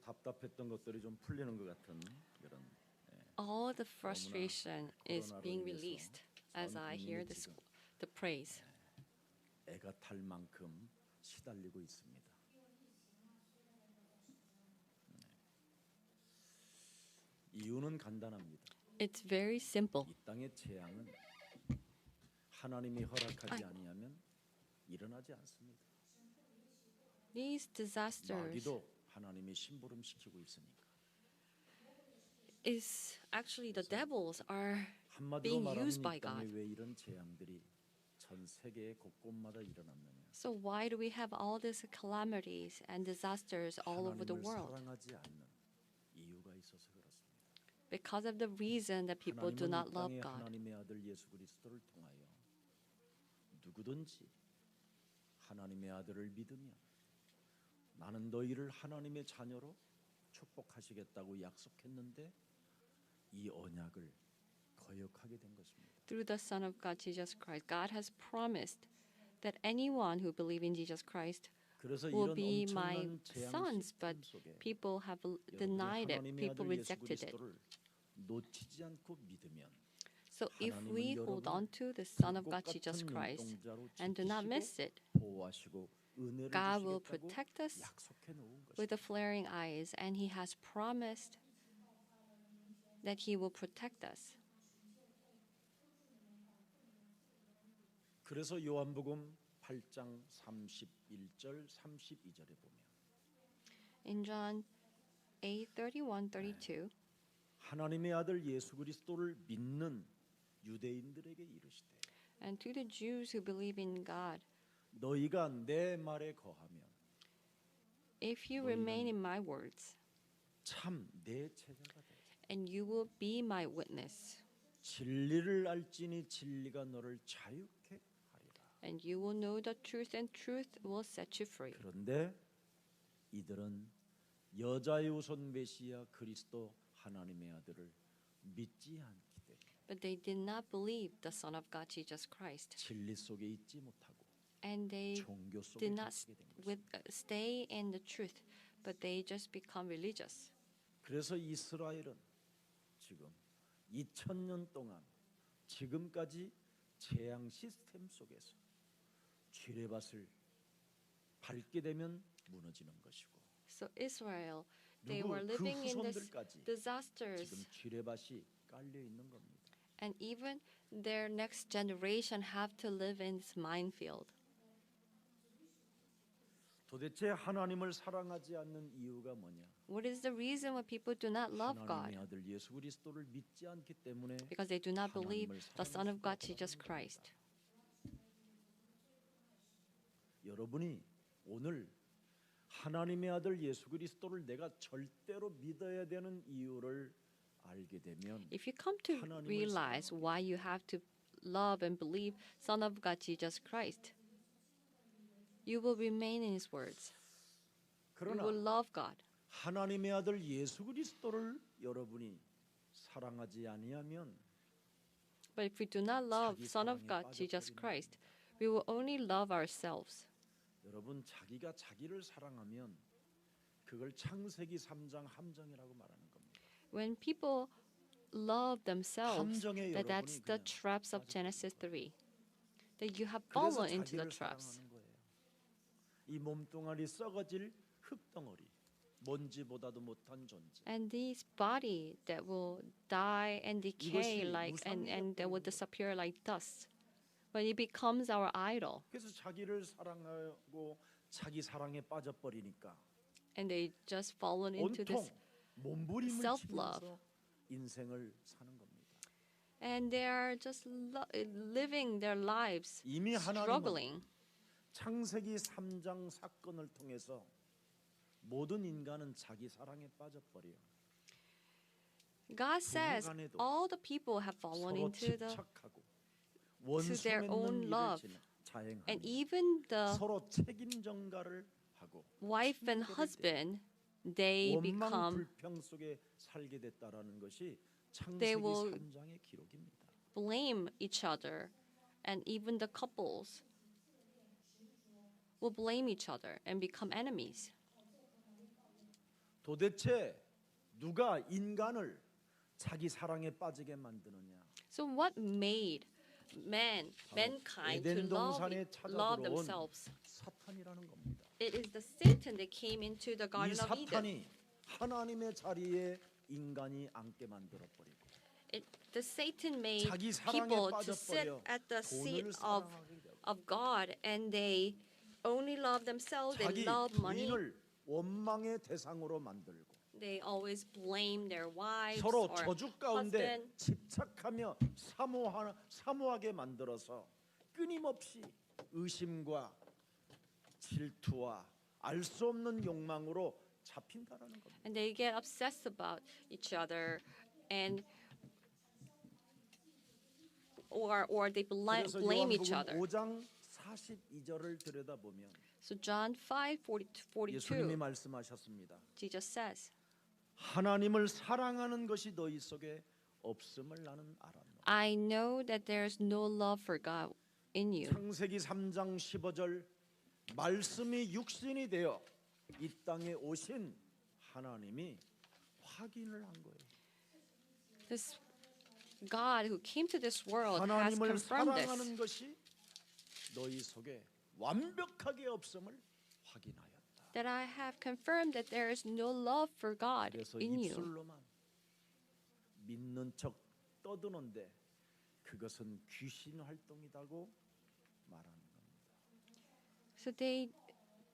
답답했던 것들이 좀 풀리는 것 같은 그런. All the frustration is 코로나로 being 인해서 released as 전 I hear 국민이 this, 지금 the praise. 애가 탈 만큼 시달리고 있습니다. 이유는 간단합니다. It's very simple. 이 땅의 재앙은 하나님이 허락하지 아니하면 일어나지 않습니다. These disasters 마귀도 하나님이 심부름시키고 있으니까. is actually the devils are 한마디로 being 말하면 used by 이 땅에 God. 왜 이런 재앙들이 전 세계 곳곳마다 일어났느냐? So why do we have all these calamities and disasters all over the 하나님을 world? 사랑하지 않는 이유가 있어서 그렇습니다. Because of the reason that people do 하나님은 not 이 love 땅에 God. 하나님의 아들 예수 그리스도를 통하여 누구든지 하나님의 아들을 믿으면 나는 너희를 하나님의 자녀로 축복하시겠다고 약속했는데 이 언약을 거역하게 된 것입니다. Through the Son of God, Jesus Christ, God has promised that anyone who believes in Jesus Christ 그래서 will 이런 be my 엄청난 재앙 sons, but 시스템 속에 people have 여러분이 denied it. 하나님의 People 아들 예수 rejected it. 그리스도를 놓치지 않고 믿으면 So if 하나님은 we hold 여러분을 on to the Son of 불꽃 God, Jesus 같은 Christ, 눈동자로 and do not miss it, 지키시고 보호하시고 은혜를 God will 주시겠다고 protect us 약속해 놓은 with the 것입니다. flaring eyes, and He has promised that He will protect us. 그래서 요한복음 8장 31절 32절에 보면 In John 8:31-32, 하나님의 아들 예수 그리스도를 믿는 유대인들에게 이르시되 and to the Jews who believe in God, 너희가 내 말에 거하면 if you remain in my words, 참 내 제자가 되리라. and you will be my witness, 진리를 알지니 진리가 너를 자유케 하리라. and you will know the truth, and truth will set you free. 그런데 이들은 여자의 우선 메시아 그리스도 하나님의 아들을 믿지 않기 때문에 But they did not believe the Son of God, Jesus Christ, 진리 속에 있지 못하고 and they 종교 속에 did not 갇히게 된 것입니다. stay in the truth, but they just become religious. 그래서 이스라엘은 지금 2000년 동안 지금까지 재앙 시스템 속에서 지뢰밭을 밟게 되면 무너지는 것이고 So Israel, they 누구 were 그 living in this 후손들까지 지금 disasters, 지뢰밭이 깔려 있는 겁니다. and even their next generation have to live in this minefield. 도대체 하나님을 사랑하지 않는 이유가 뭐냐? What is the reason why people do not love 하나님의 God? 아들 예수 그리스도를 믿지 않기 때문에 Because they do not believe 하나님을 the Son of God, 사랑할 수가 Jesus 없다는 Christ. 여러분이 오늘 하나님의 아들 예수 그리스도를 내가 절대로 믿어야 되는 이유를 알게 되면 If you come to 하나님을 realize why you have to love and believe Son of God, Jesus Christ, you will remain in His words. You will 그러나 love God. 하나님의 아들 예수 그리스도를 여러분이 사랑하지 아니하면 But if we do not love 자기 Son of 사랑에 God, Jesus 빠져버리는 Christ, we will only love ourselves. 여러분 자기가 자기를 사랑하면 그걸 창세기 3장 함정이라고 말하는 겁니다. When people love themselves, 함정에 that 여러분이 that's the 그냥 traps of 빠져버리는 Genesis 3. That you have 그래서 fallen into the 자기를 traps. 사랑하는 거예요. 이 몸뚱아리 썩어질 흙덩어리, 먼지보다도 못한 존재. And this body that will die and decay 이것이 like and that 무상이 will disappear like dust. But it becomes our idol. 그래서 자기를 사랑하고 자기 사랑에 빠져버리니까 And they just fallen into 온통 this 몸부림을 self-love. 치면서 인생을 사는 겁니다. and they are just living their lives 이미 하나님은 struggling. 창세기 3장 사건을 통해서 모든 인간은 자기 사랑에 빠져버려요. God says 부부간에도 all the people have fallen 서로 into the 집착하고 to their 원수 own 맺는 love. 일을 and 자행하며 even the 서로 책임 전가를 하고 wife and 친구를 husband, they 원망 become 불평 속에 살게 됐다라는 것이 They 창세기 will 3장의 기록입니다. blame each other, and even the couples will blame each other and become enemies. 도대체 누가 인간을 자기 사랑에 빠지게 만드느냐? So what made mankind to 에덴 동산에 love 찾아들어온 themselves? 사탄이라는 겁니다. It is the Satan that came into the 이 Garden of Eden. 사탄이 하나님의 자리에 인간이 앉게 만들어 버리고 The Satan made 자기 사랑에 people to sit 빠져버려 at the seat 돈을 사랑하게 되고 of God, and they only love themselves. They 자기 love money. 부인을 원망의 대상으로 만들고 They always blame their wives 서로 or 저주 가운데 husband. 집착하며 사모하게 만들어서 끊임없이 의심과 질투와 알 수 없는 욕망으로 잡힌다라는 겁니다. And they get obsessed about each other, and or they 그래서 blame each 요한복음 other. 5장 42절을 들여다보면 So John 5:42, 예수님이 말씀하셨습니다. Jesus says, 하나님을 사랑하는 것이 너희 속에 없음을 나는 알았노라. I know that there is no love for God in you. 창세기 3장 15절 말씀이 육신이 되어 이 땅에 오신 하나님이 확인을 한 거예요. This God who came to this world has 하나님을 confirmed this. 사랑하는 것이 너희 속에 완벽하게 없음을 확인하였다. That I have confirmed that there is no love for God 그래서 in you. 입술로만 믿는 척 떠드는데 그것은 귀신 활동이라고 말하는 겁니다. So they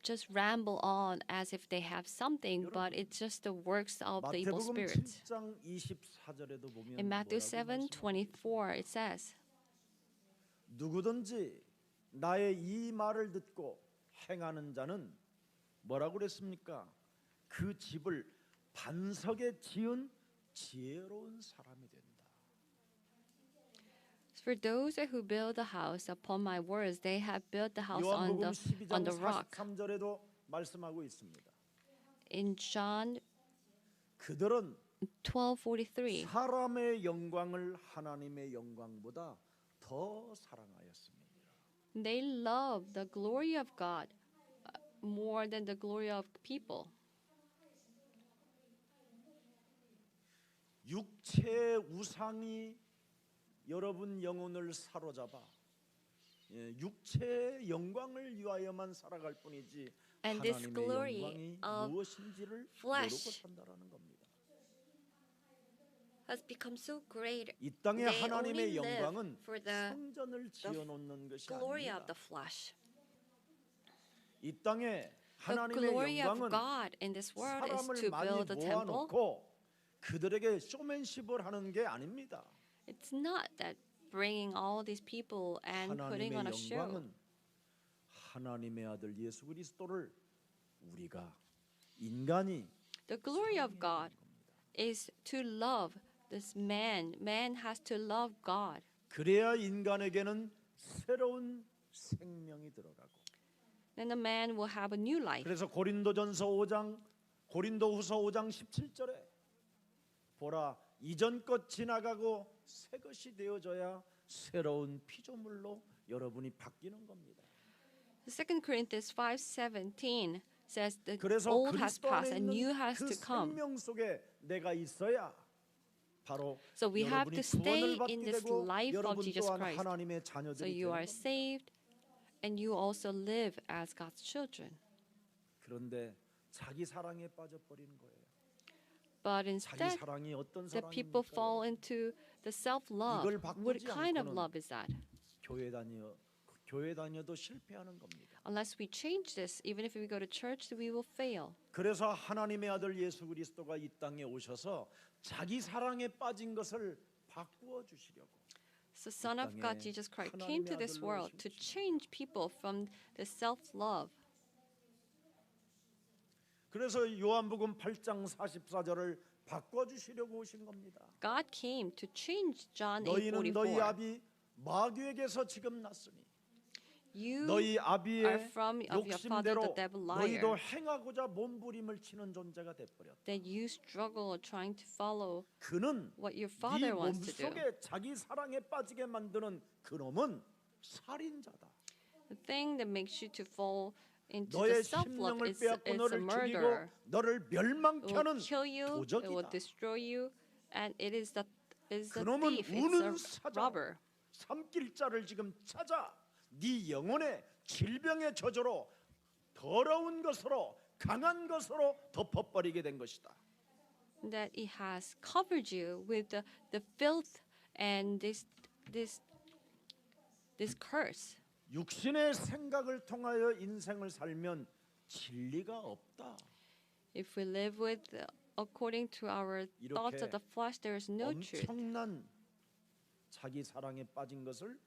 just ramble on as if they have something, but it's just the works of the evil 마태복음 spirits. 7장 24절에도 보면 In Matthew 뭐라고 7:24, it says, 누구든지 나의 이 말을 듣고 행하는 자는 뭐라고 그랬습니까? 그 집을 반석에 지은 지혜로운 사람이 된다. For those who build the house upon my words, they have built the house on 요한복음 the 12장 rock. 43절에도 말씀하고 있습니다. In John 그들은 12:43, 사람의 영광을 하나님의 영광보다 더 사랑하였습니다. they love the glory of God more than the glory of people. 육체의 우상이 여러분 영혼을 사로잡아 육체의 영광을 위하여만 살아갈 뿐이지 And this 하나님의 glory 영광이 of 무엇인지를 flesh 모르고 산다라는 겁니다. has become so great. 이 땅에 They 하나님의 only live 영광은 for the 성전을 지어놓는 것이 glory of 아닙니다. the flesh. 이 땅에 The 하나님의 glory of 영광은 God in this world is 사람을 to 많이 build a temple. 모아놓고 그들에게 쇼맨십을 하는 게 아닙니다. It's not that bringing all these people and putting on a 하나님의 show. 영광은 하나님의 아들 예수 그리스도를 우리가 인간이 The glory of God is to love this man. Man has to love God. 그래야 인간에게는 새로운 생명이 들어가고 Then the man will have a new life. 그래서 고린도전서 5장 고린도후서 5장 17절에 보라 이전 것 지나가고 새 것이 되어져야 새로운 피조물로 여러분이 바뀌는 겁니다. 2 Corinthians 5:17 says the 그래서 old has 그리스도 passed 안에 and new 있는 has 그 to come. 생명 속에 내가 있어야 바로 So we have 여러분이 to stay 구원을 in 받게 this 되고 life of 여러분 Jesus 또한 Christ. 하나님의 So 자녀들이 you 되는 are 겁니다. saved and you also live as God's children. 그런데 자기 사랑에 빠져버리는 거예요. But 자기 instead, 사랑이 어떤 the people 사랑입니까? fall into the self-love. 이걸 What 바꾸지 kind of 않고는 love is that? 교회 다녀도 실패하는 겁니다. Unless we change this, even if we go to church, we will fail. 그래서 하나님의 아들 예수 그리스도가 이 땅에 오셔서 자기 사랑에 빠진 것을 바꾸어 주시려고 So Son of God, 땅에 Jesus Christ, 하나님의 came to this 아들로 world to 오신 change people from the self-love. 그래서 요한복음 8장 44절을 바꿔 주시려고 오신 겁니다. God came to change John 너희는 너희 8:44. 아비 마귀에게서 지금 났으니 You 너희 are 아비의 from of your father, 욕심대로 the devil 너희도 liar. 행하고자 몸부림을 치는 존재가 돼버렸다. That you struggle trying to follow 그는 what your 네 father wants to do. 몸속에 자기 사랑에 빠지게 만드는 그놈은 살인자다. The thing that makes you to fall into 너의 the self-love, 심령을 빼앗고 it's a 너를 죽이고 murder. 너를 It 멸망케 will 하는 kill you, it will 도적이다. destroy you, and it is the 그놈은 thief, it's a 우는 사자, robber. 삼킬 자를 지금 찾아 네 영혼의 질병의 저주로 더러운 것으로 강한 것으로 덮어버리게 된 것이다. That it has covered you with the filth and this curse. 육신의 생각을 통하여 인생을 살면 진리가 없다. If we live with according to our thoughts of the flesh, there is no truth. 엄청난 자기 사랑에 빠진 것을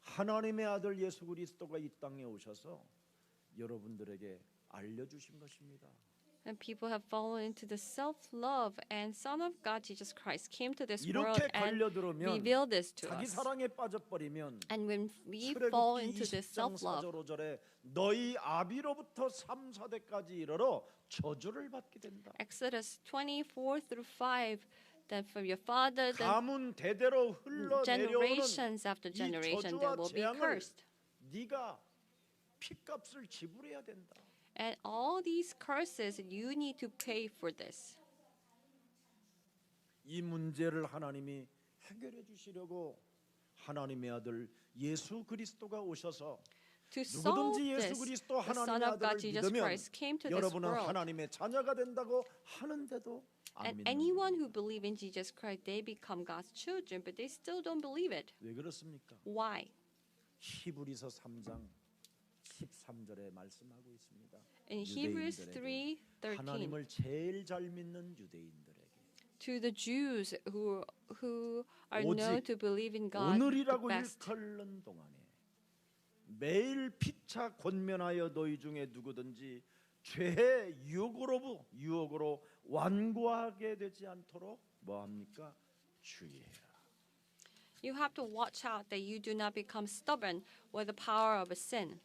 하나님의 아들 예수 그리스도가 이 땅에 오셔서 여러분들에게 알려주신 것입니다. And people have fallen into the self-love, and Son of God Jesus Christ came to this world 이렇게 and 걸려들으면 revealed this to 자기 us. 사랑에 빠져버리면 And when we fall 출애굽기 into this 20장 self-love, 4절 5절에 너희 아비로부터 3, 4대까지 이르러 저주를 받게 된다. Exodus 24 through 5, that from your father, the 가문 대대로 흘러 내려오는 generations after 이 generation, 저주와 they will be 재앙을 cursed. 네가 피값을 지불해야 된다. And all these curses, you need to pay for this. 이 문제를 하나님이 해결해 주시려고 하나님의 아들 예수 그리스도가 오셔서 To solve 누구든지 예수 this, 그리스도 the Son 하나님의 of God 아들을 Jesus 믿으면 Christ came to this 여러분은 world. 하나님의 자녀가 된다고 하는데도 안 And 믿는 anyone who believes in Jesus Christ, they become God's children, but they still don't believe it. 왜 그렇습니까? Why? 히브리서 3장 13절에 말씀하고 있습니다. In Hebrews 유대인들에게 3:13, 하나님을 제일 잘 믿는 유대인들에게 to the Jews who are 오직 known to believe in God the 오늘이라고 best, 일컬는 동안에 매일 피차 권면하여 너희 중에 누구든지 죄의 유혹으로 완고하게 되지 않도록 뭐 합니까? 주의해라. you have to watch out that you do not become stubborn with the power of a sin.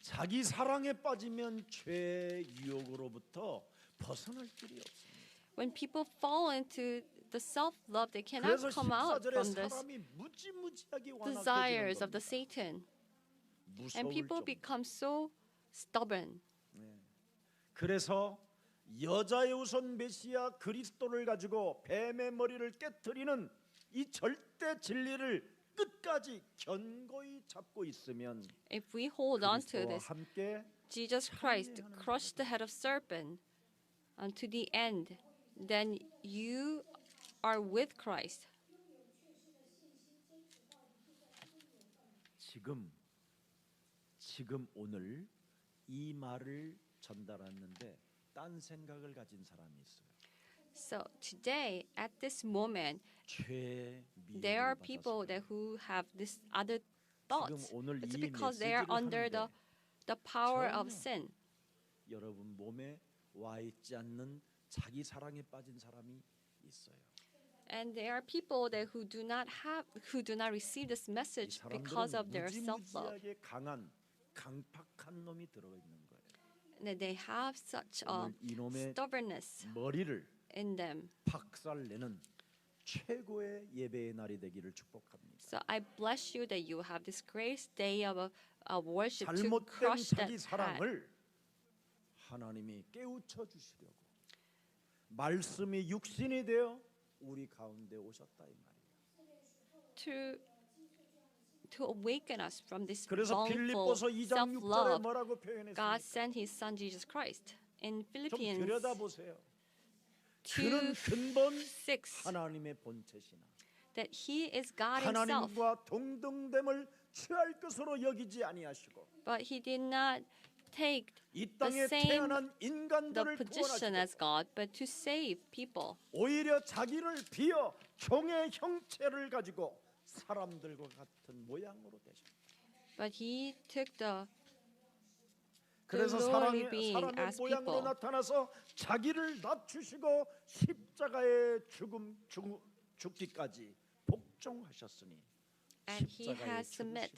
자기 사랑에 빠지면 죄의 유혹으로부터 벗어날 길이 없습니다. When people fall into the self-love, they cannot 그래서 come out 14절에 from the 사람이 무지무지하게 완악해지는 desires of the 겁니다. Satan. 무서울 And people 정도. become so stubborn. 그래서 여자의 우선 메시아 그리스도를 가지고 뱀의 머리를 깨뜨리는 이 절대 진리를 끝까지 견고히 잡고 있으면 If we hold on to 그리스도와 this, 함께 Jesus Christ crushed the head of serpent unto the end, then you are with Christ. 지금 오늘 이 말을 전달했는데 딴 생각을 가진 사람이 있어요. So today, at this moment, 죄의 there are 미움을 people 받아서 that who have this other thoughts. 지금 오늘 It's 이 because they are 메시지를 under 하는데 the power of 전혀 sin. 여러분 몸에 와 있지 않는 자기 사랑에 빠진 사람이 있어요. And there are people that who do not receive this 이 message because of their self-love. 무지무지하게 강한 강팍한 놈이 들어 있는 거예요. And they have such 오늘 이놈의 stubbornness 머리를 in them. 박살내는 최고의 예배의 날이 되기를 축복합니다. So I bless you that you have this great day of worship to 잘못된 crush that 자기 head. 사랑을 하나님이 깨우쳐 주시려고 말씀이 육신이 되어 우리 가운데 오셨다 이 말이에요. To awaken us from this 그래서 wrongful 빌립보서 2장 6절에 self-love, 뭐라고 God 표현했습니까? sent His Son Jesus Christ. In 좀 Philippians 들여다보세요. 그는 2:6, 근본 하나님의 본체시나 that He is God Himself, 하나님과 동등됨을 취할 것으로 여기지 아니하시고 but He did not take 이 the 땅에 same 태어난 the 인간들을 position as 구원하시고 God, but to save people. 오히려 자기를 비어 종의 형체를 가지고 사람들과 같은 모양으로 되셨다. But He took the 그래서 lowly 사람의 being as 모양으로 people. 나타나서 자기를 낮추시고 십자가의 죽기까지 복종하셨으니 And He 십자가에 has 죽으심이라.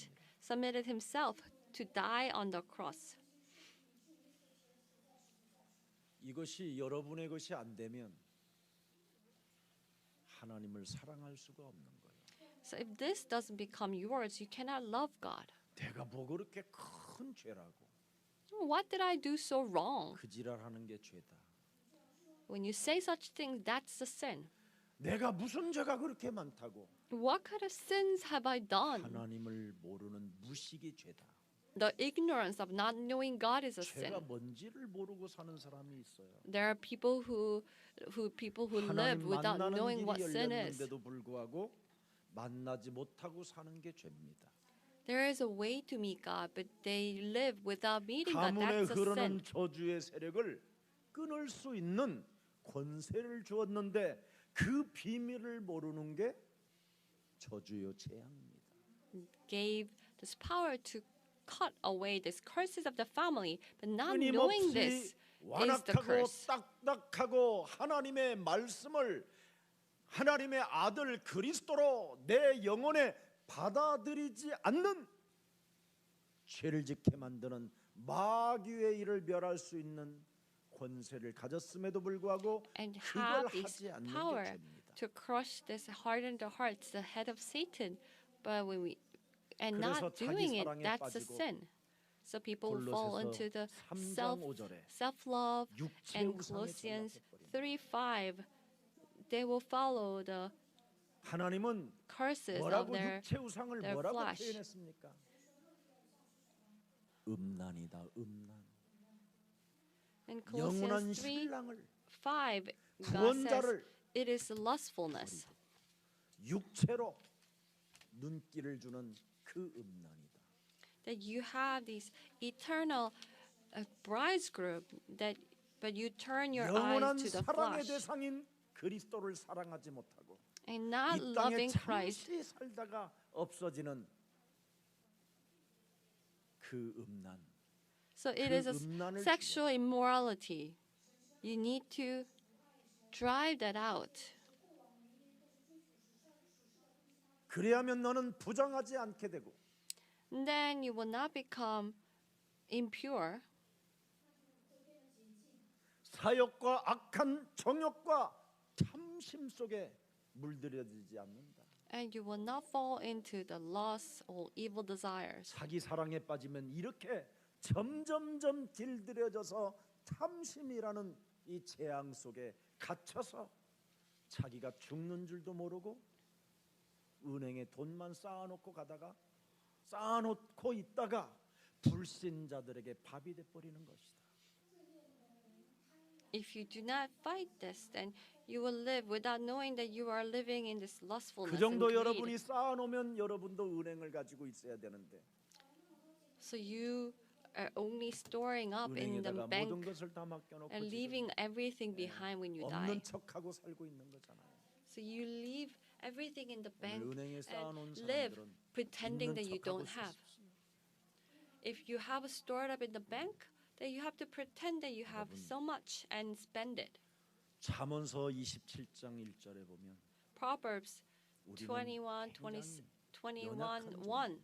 submitted Himself to die on the cross. 이것이 여러분의 것이 안 되면 하나님을 사랑할 수가 없는 거예요. So if this doesn't become yours, you cannot love God. 내가 뭐 그렇게 큰 죄라고. What did I do so wrong? 그 지랄하는 게 죄다. When you say such things, that's a sin. 내가 무슨 죄가 그렇게 많다고. What kind of sins have I done? 하나님을 모르는 무식이 죄다. The ignorance of not knowing God is a sin. 죄가 뭔지를 모르고 사는 사람이 있어요. There are people who live 하나님 without 만나는 knowing what 길이 sin is. 열렸는데도 불구하고 만나지 못하고 사는 게 죄입니다. There is a way to meet God, but they live without meeting God. 가문에 That's a sin. 흐르는 저주의 세력을 끊을 수 있는 권세를 주었는데 그 비밀을 모르는 게 저주요 재앙입니다. Gave this power to cut away these curses of the family, but not knowing this 끊임없이 is the 완악하고 curse. 딱딱하고 하나님의 말씀을 하나님의 아들 그리스도로 내 영혼에 받아들이지 않는 죄를 짓게 만드는 마귀의 일을 멸할 수 있는 권세를 가졌음에도 불구하고 And 그걸 have this 하지 않는 게 power 죄입니다. to crush this hardened hearts, the head of Satan. But when we and 그래서 not 자기 doing it, 사랑에 that's a 빠지고 sin. So people will fall into the 3장 5절에 self-love. 육체 And 우상에 Colossians 전락해버립니다. 3:5, they will follow the 하나님은 curses of 뭐라고 their 육체 우상을 their 뭐라고 flesh. 표현했습니까? 음란이다, 음란. In 영원한 Colossians 3:5, 신랑을 God says 구원자를 it is lustfulness. 육체로 눈길을 주는 그 음란이다. That you have these eternal bridegroom that but you turn your 영원한 eyes to the 사랑의 flesh 대상인 그리스도를 사랑하지 못하고 and not 이 땅에 loving Christ. 잠시 살다가 없어지는 그 음란. So it is a 음란을 sexual immorality. You need to drive that out. 그래야면 너는 부정하지 않게 되고 And then you will not become impure. 사욕과 악한 정욕과 탐심 속에 물들여지지 않는다. And you will not fall into the lust or evil desires. 자기 사랑에 빠지면 이렇게 점점점 길들여져서 탐심이라는 이 재앙 속에 갇혀서 자기가 죽는 줄도 모르고 은행에 돈만 쌓아놓고 가다가 쌓아놓고 있다가 불신자들에게 밥이 돼버리는 것이다. If you do not fight this, then you will live without knowing that you are living in this lustfulness 그 and 정도 greed. 여러분이 쌓아놓으면 여러분도 은행을 가지고 있어야 되는데 So you are only storing up in the 은행에다가 bank 모든 것을 다 맡겨놓고 and 지금 leaving everything behind when you die. 없는 척하고 살고 있는 거잖아요. So you leave everything in the bank 오늘 은행에 쌓아놓은 and live 사람들은 pretending 있는 that you 척하고 don't have. 사십시오. If you have stored up in the bank, then you have to pretend that you have so much and spend it. 잠언서 27장 1절에 보면 Proverbs 우리는 21, 굉장히 21, 연약한 1.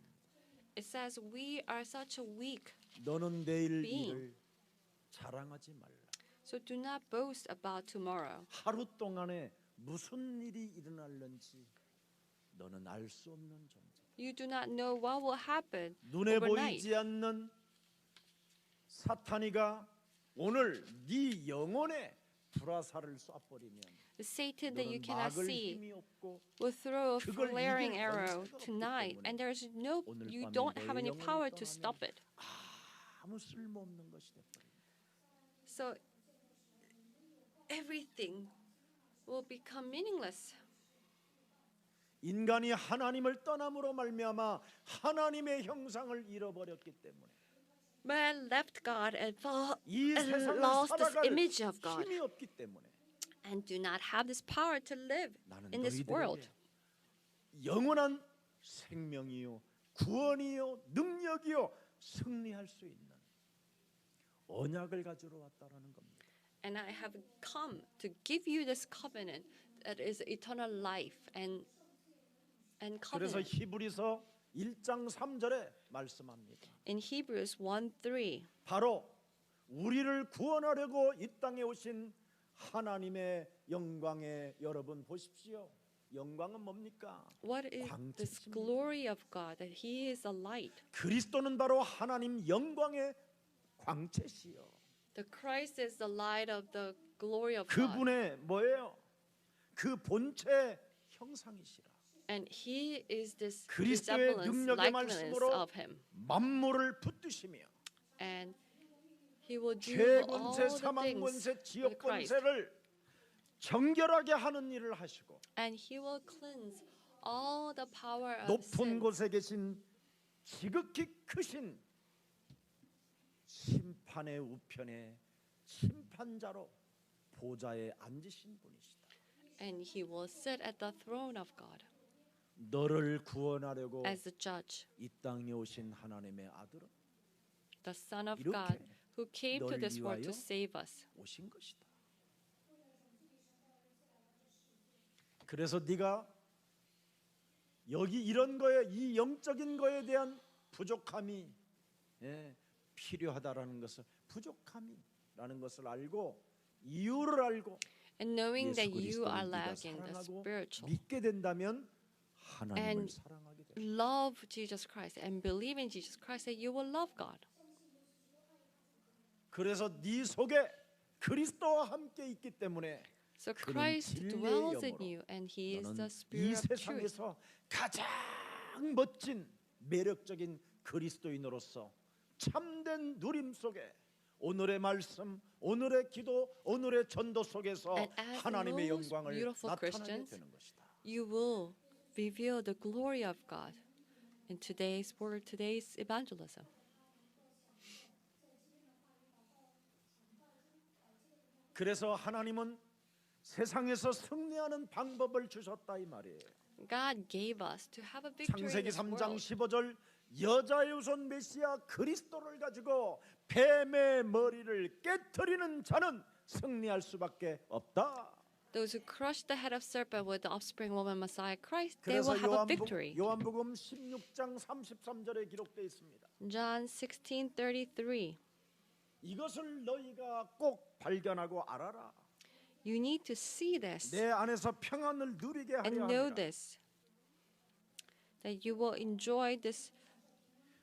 It says we are such a weak, 너는 내일 being. 일을 자랑하지 말라. so do not boast about tomorrow. 하루 동안에 무슨 일이 일어날는지 너는 알 수 없는 존재. You do not know what will happen 눈에 overnight. 보이지 않는 사탄이가 오늘 네 영혼에 불화살을 쏴버리면 The Satan that you 너는 cannot 막을 see 힘이 없고 will throw a 그걸 flaring 이길 arrow 권세가 없기 tonight, 때문에 and there's no, 오늘 you 밤에 don't 너의 have any 영혼이 power to 떠나면 stop it. 아무 쓸모없는 것이 돼버립니다. So everything will become meaningless. 인간이 하나님을 떠남으로 말미암아 하나님의 형상을 잃어버렸기 때문에 Man left God and 이 and 세상을 lost this 살아갈 image of God 힘이 없기 때문에 and do not have this power to live 나는 in this world. 너희들에게 영원한 생명이요 구원이요 능력이요 승리할 수 있는 언약을 가지러 왔다라는 겁니다. And I have come to give you this covenant that is eternal life and 그래서 covenant. 히브리서 1장 3절에 말씀합니다. In Hebrews 1:3, 바로 우리를 구원하려고 이 땅에 오신 하나님의 영광에 여러분 보십시오. 영광은 뭡니까? What is this 광채십니다. glory of God? That He is a light. 그리스도는 바로 하나님 영광의 광채시요. The Christ is the light of the glory of God. 그분의 뭐예요? 그 본체 형상이시라. And He is this 그리스도의 resemblance, 능력의 likeness 말씀으로 of Him. 만물을 붙드시며 And He will do all 죄권세, the things 사망권세, with 지역 Christ. 권세를 정결하게 하는 일을 하시고 And He will cleanse all the power of 높은 sin. 곳에 계신 지극히 크신 심판의 우편에 심판자로 보좌에 앉으신 분이시다. And He will sit at the throne of God 너를 구원하려고 as the judge, 이 땅에 오신 하나님의 아들은 the Son of 이렇게 God, who came to 널 this world to 위하여 save us. 오신 것이다. 그래서 네가 여기 이런 거에 이 영적인 거에 대한 부족함이 필요하다라는 것을 부족함이라는 것을 알고 이유를 알고 And knowing 예수 that you 그리스도를 are 네가 lacking the 사랑하고 spiritual, 믿게 된다면 하나님을 And 사랑하게 돼. love Jesus Christ and believe in Jesus Christ, that you will love God. 그래서 네 속에 그리스도와 함께 있기 때문에 So 그는 Christ 진리의 dwells in 영으로 you, and He is 너는 the 이 Spirit of truth. 세상에서 가장 멋진 매력적인 그리스도인으로서 참된 누림 속에 오늘의 말씀, 오늘의 기도, 오늘의 전도 속에서 And as 하나님의 the most 영광을 beautiful 나타나게 Christians, 되는 것이다. You will reveal the glory of God in today's word, today's evangelism. 그래서 하나님은 세상에서 승리하는 방법을 주셨다 이 말이에요. God gave us to have a victory in 창세기 this 3장 world. 15절 여자의 우선 메시아 그리스도를 가지고 뱀의 머리를 깨트리는 자는 승리할 수밖에 없다. Those who crush the head of serpent with the offspring woman Messiah Christ, they 그래서 will have a victory. 요한복음 16장 33절에 기록되어 있습니다. John 16:33. 이것을 너희가 꼭 발견하고 알아라. You need to see this 내 안에서 평안을 누리게 and 하려 know 합니다. this, that you will enjoy this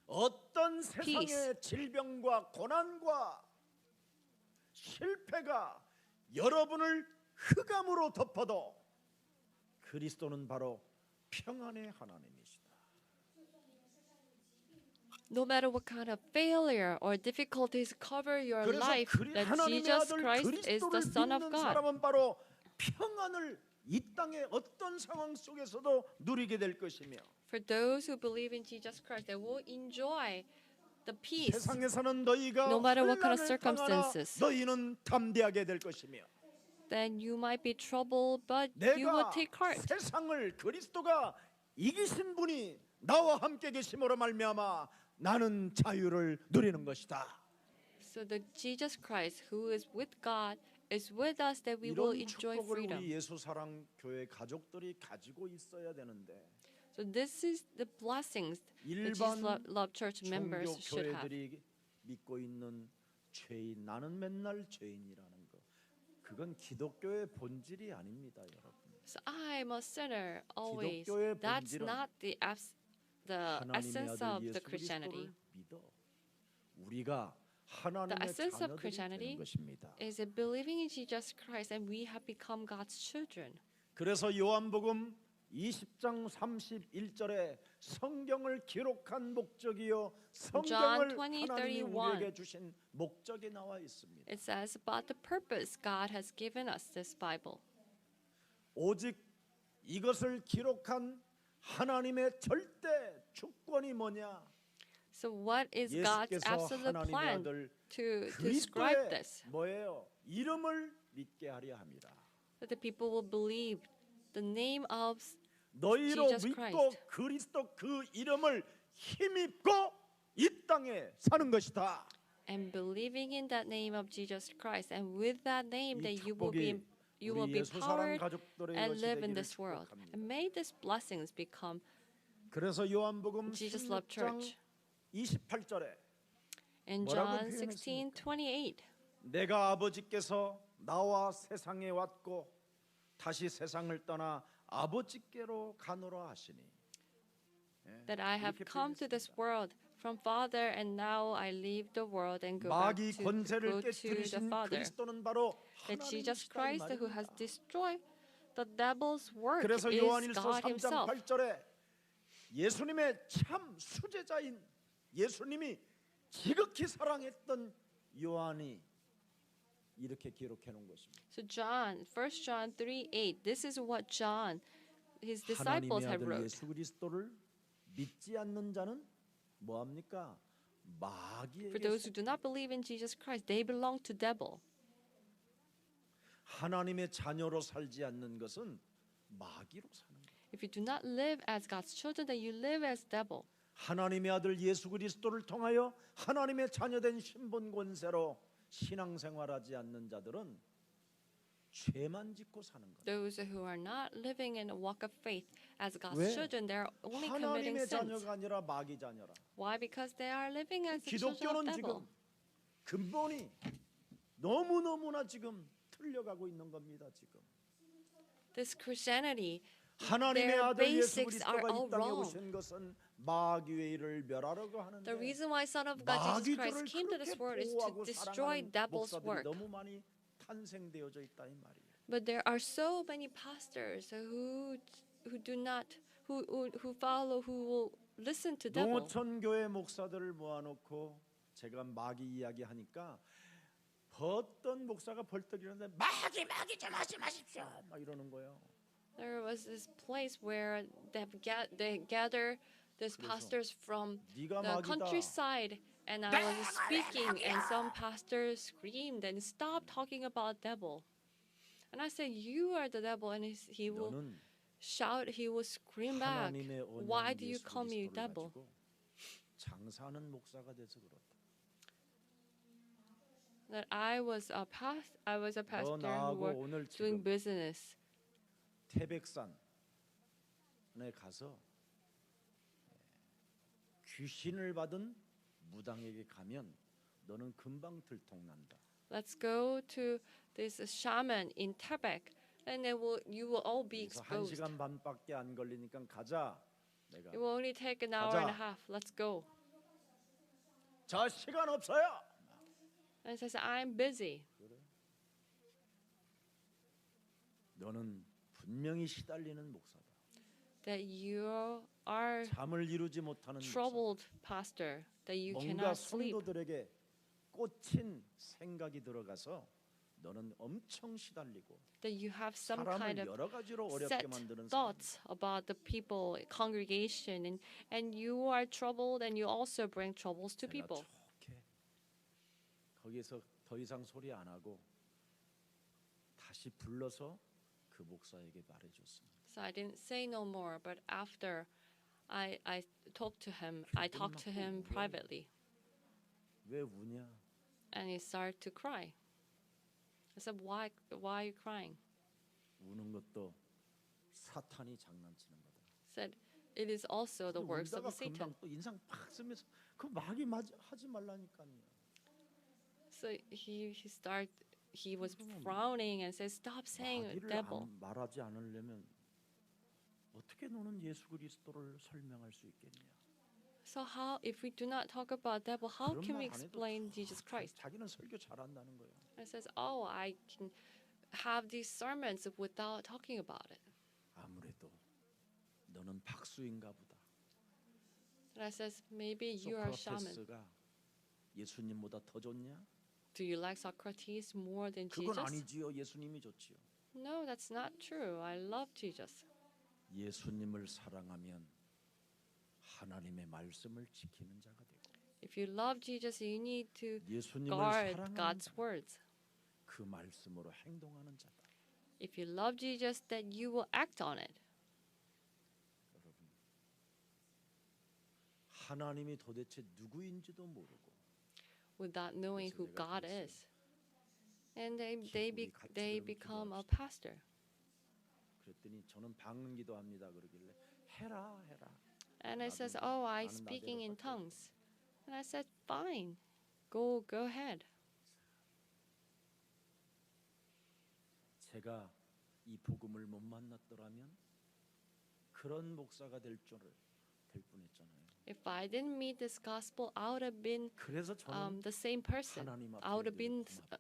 어떤 peace. 세상의 질병과 고난과 실패가 여러분을 흑암으로 덮어도 그리스도는 바로 평안의 하나님이시다. No matter what kind of failure or difficulties cover your 그래서 life, that 하나님의 Jesus 아들 Christ is the 그리스도를 Son of 믿는 God. 사람은 바로 평안을 이 땅의 어떤 상황 속에서도 누리게 될 것이며 For those who believe in Jesus Christ, they will enjoy the peace. 세상에서는 너희가 No matter what kind of 혼란을 당하나 circumstances. 너희는 담대하게 될 것이며 Then you might be troubled, but you will 내가 take heart. 세상을 그리스도가 이기신 분이 나와 함께 계심으로 말미암아 나는 자유를 누리는 것이다. So the Jesus Christ, who is with God, is with us, that we will 이런 enjoy 축복을 freedom. 우리 예수사랑 교회 가족들이 가지고 있어야 되는데 So this is the blessings that Jesus 일반 Love Church members 종교 should have. 교회들이 믿고 있는 죄인, 나는 맨날 죄인이라는 거, 그건 기독교의 본질이 아닙니다, 여러분. So I'm a sinner always. 기독교의 That's 본질은 not the 하나님의 essence 아들 of the 예수 Christianity. 그리스도를 믿어. 우리가 The 하나님의 essence of 자녀들이 Christianity 되는 것입니다. is it believing in Jesus Christ, and we have become God's children. 그래서 요한복음 20장 31절에 성경을 기록한 목적이요 성경을 John 20, 하나님이 31. 우리에게 주신 목적이 나와 있습니다. It says about the purpose God has given us this Bible. 오직 이것을 기록한 하나님의 절대 주권이 뭐냐? So what is God's 예수께서 absolute 하나님의 plan 아들 to describe 그리스도의 this? 뭐예요? 이름을 믿게 하려 합니다. That the people will believe the name of 너희로 Jesus 믿고 Christ. 그리스도 그 이름을 힘입고 이 땅에 사는 것이다. and believing in that name of Jesus Christ, and with that name 이 that you will be 축복이 you will 우리 be 예수사랑 empowered 가족들의 and 것이 live in 되기를 this world. 축복합니다. And may these blessings become 그래서 요한복음 Jesus Love 16장 Church. 28절에 In 뭐라고 John 표현했습니까? 16:28. 내가 아버지께서 나와 세상에 왔고 다시 세상을 떠나 아버지께로 가노라 하시니. that I have 이렇게 come to this 표현했습니다. world from Father, and now I leave the world and go back 마귀 to 권세를 go to the 깨뜨리신 Father. 그리스도는 바로 That Jesus 하나님이시다 이 Christ, who has 말입니다. destroyed the devil's work, 그래서 is 요한일서 God 3장 Himself. 8절에 예수님의 참 수제자인 예수님이 지극히 사랑했던 요한이 이렇게 기록해 놓은 것입니다. So John, 1 John 3:8. This is what John, his 하나님의 disciples have 아들 wrote. 예수 그리스도를 믿지 않는 자는 뭐 합니까? 마귀에게 For those who do not believe in Jesus Christ, they belong to devil. 하나님의 자녀로 살지 않는 것은 마귀로 사는 거예요. If you do not live as God's children, then you live as devil. 하나님의 아들 예수 그리스도를 통하여 하나님의 자녀된 신분 권세로 신앙생활하지 않는 자들은 죄만 짓고 사는 거예요. Those who are not living in a walk of faith as God's 왜? children, they are only committing 하나님의 sins. 자녀가 아니라 마귀 자녀라. Why? Because they are living as the children 기독교는 of devil. 지금 근본이 너무너무나 지금 틀려가고 있는 겁니다. 지금 This Christianity, 하나님의 their 아들 예수 basics are 그리스도가 all 이 땅에 wrong. 오신 것은 마귀의 일을 멸하려고 하는데 The reason why Son of God Jesus Christ 마귀들을 came to this 그렇게 world is to 보호하고 destroy 사랑하는 devil's 목사들이 work. 너무 많이 탄생되어져 있다 이 말이에요. But there are so many pastors who do not who follow who will listen to devil. 농어촌 교회 목사들을 모아놓고 제가 마귀 이야기하니까 어떤 목사가 벌떡 일어나는데 마귀 좀 하지 마십시오 막 이러는 거예요. There was this place where they gather these pastors from 네가 the 마귀다. countryside, and I was speaking, and some pastors screamed and stopped talking about devil. And I said, "You are the devil," and he will 너는 shout, he will scream back, 하나님의 "Why 언약 do you 예수 call me 그리스도를 devil?" 가지고 장사하는 목사가 돼서 그렇다. That I was a 너 pastor who 나하고 were 오늘 doing 지금 business. 태백산에 가서 귀신을 받은 무당에게 가면 너는 금방 들통난다. Let's go to this shaman in Tebek, and you will all be 그래서 한 exposed. 시간 반밖에 안 걸리니까 가자. 내가 It will only take an hour and a half. Let's go. 저 시간 없어요. And he says, I'm busy. 너는 분명히 시달리는 목사다. That you are 잠을 이루지 못하는 목사. troubled pastor. That you 뭔가 cannot sleep. 성도들에게 꽂힌 생각이 들어가서 너는 엄청 시달리고 That you have some 사람을 kind of 여러 가지로 set 어렵게 만드는 사람. thoughts about the people, congregation, and you are troubled, and you also bring troubles to 제가 people. 좋게 거기서 더 이상 소리 안 하고 다시 불러서 그 목사에게 말해줬습니다. So I didn't say no more, but after I talked to him, I talked to him privately, 왜 우냐? and he started to cry. I said, why are you crying? 우는 것도 사탄이 장난치는 거다. Said, it is also the works of 울다가 Satan. 금방 또 인상 팍 쓰면서 그 마귀 하지 말라니까요. So he was frowning and said, stop saying 마귀를 devil. 말하지 않으려면 어떻게 너는 예수 그리스도를 설명할 수 있겠냐? So how, if we do not talk about devil, how 그런 can we 말 안 해도 explain Jesus Christ? 자기는 설교 잘한다는 거예요. And says, oh, I can have these sermons without talking about it. 아무래도 너는 박수인가 보다. And I says, maybe you are a shaman. 소크라테스가 예수님보다 더 좋냐? Do you like Socrates more than 그건 Jesus? 아니지요. 예수님이 좋지요. No, that's not true. I love Jesus. 예수님을 사랑하면 하나님의 말씀을 지키는 자가 되고 If you love Jesus, you need to 예수님을 guard 사랑하는 God's 자, words. 그 말씀으로 행동하는 자다. If you love Jesus, then you will act on it. 여러분, 하나님이 도대체 누구인지도 모르고 Without knowing who 그래서 내가 God 그랬어요. is. And 우리 같이 they 그럼 become a 기도합시다. pastor. 그랬더니 저는 방언 기도합니다 그러길래 해라. And I 나도- says, oh, I 나는 speaking 나대로 in 할 거야. tongues. And I said, fine, go ahead. 제가 이 복음을 못 만났더라면 그런 목사가 될 뻔했잖아요. If I didn't meet this gospel, I would have been 그래서 저는 the same person. 하나님 앞에 I would have been 고맙고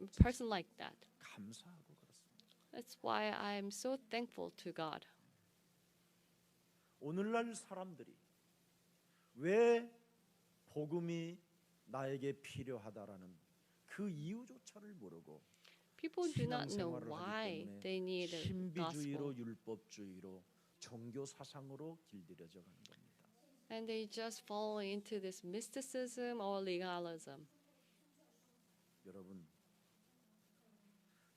a person like that. 감사하고 그렇습니다. That's why I'm so thankful to God. 오늘날 사람들이 왜 복음이 나에게 필요하다라는 그 이유조차를 모르고 People do not know 신앙생활을 why 하기 they need 때문에 a 신비주의로 gospel. 율법주의로 종교 사상으로 길들여져 가는 겁니다. And they just fall into this mysticism or legalism. 여러분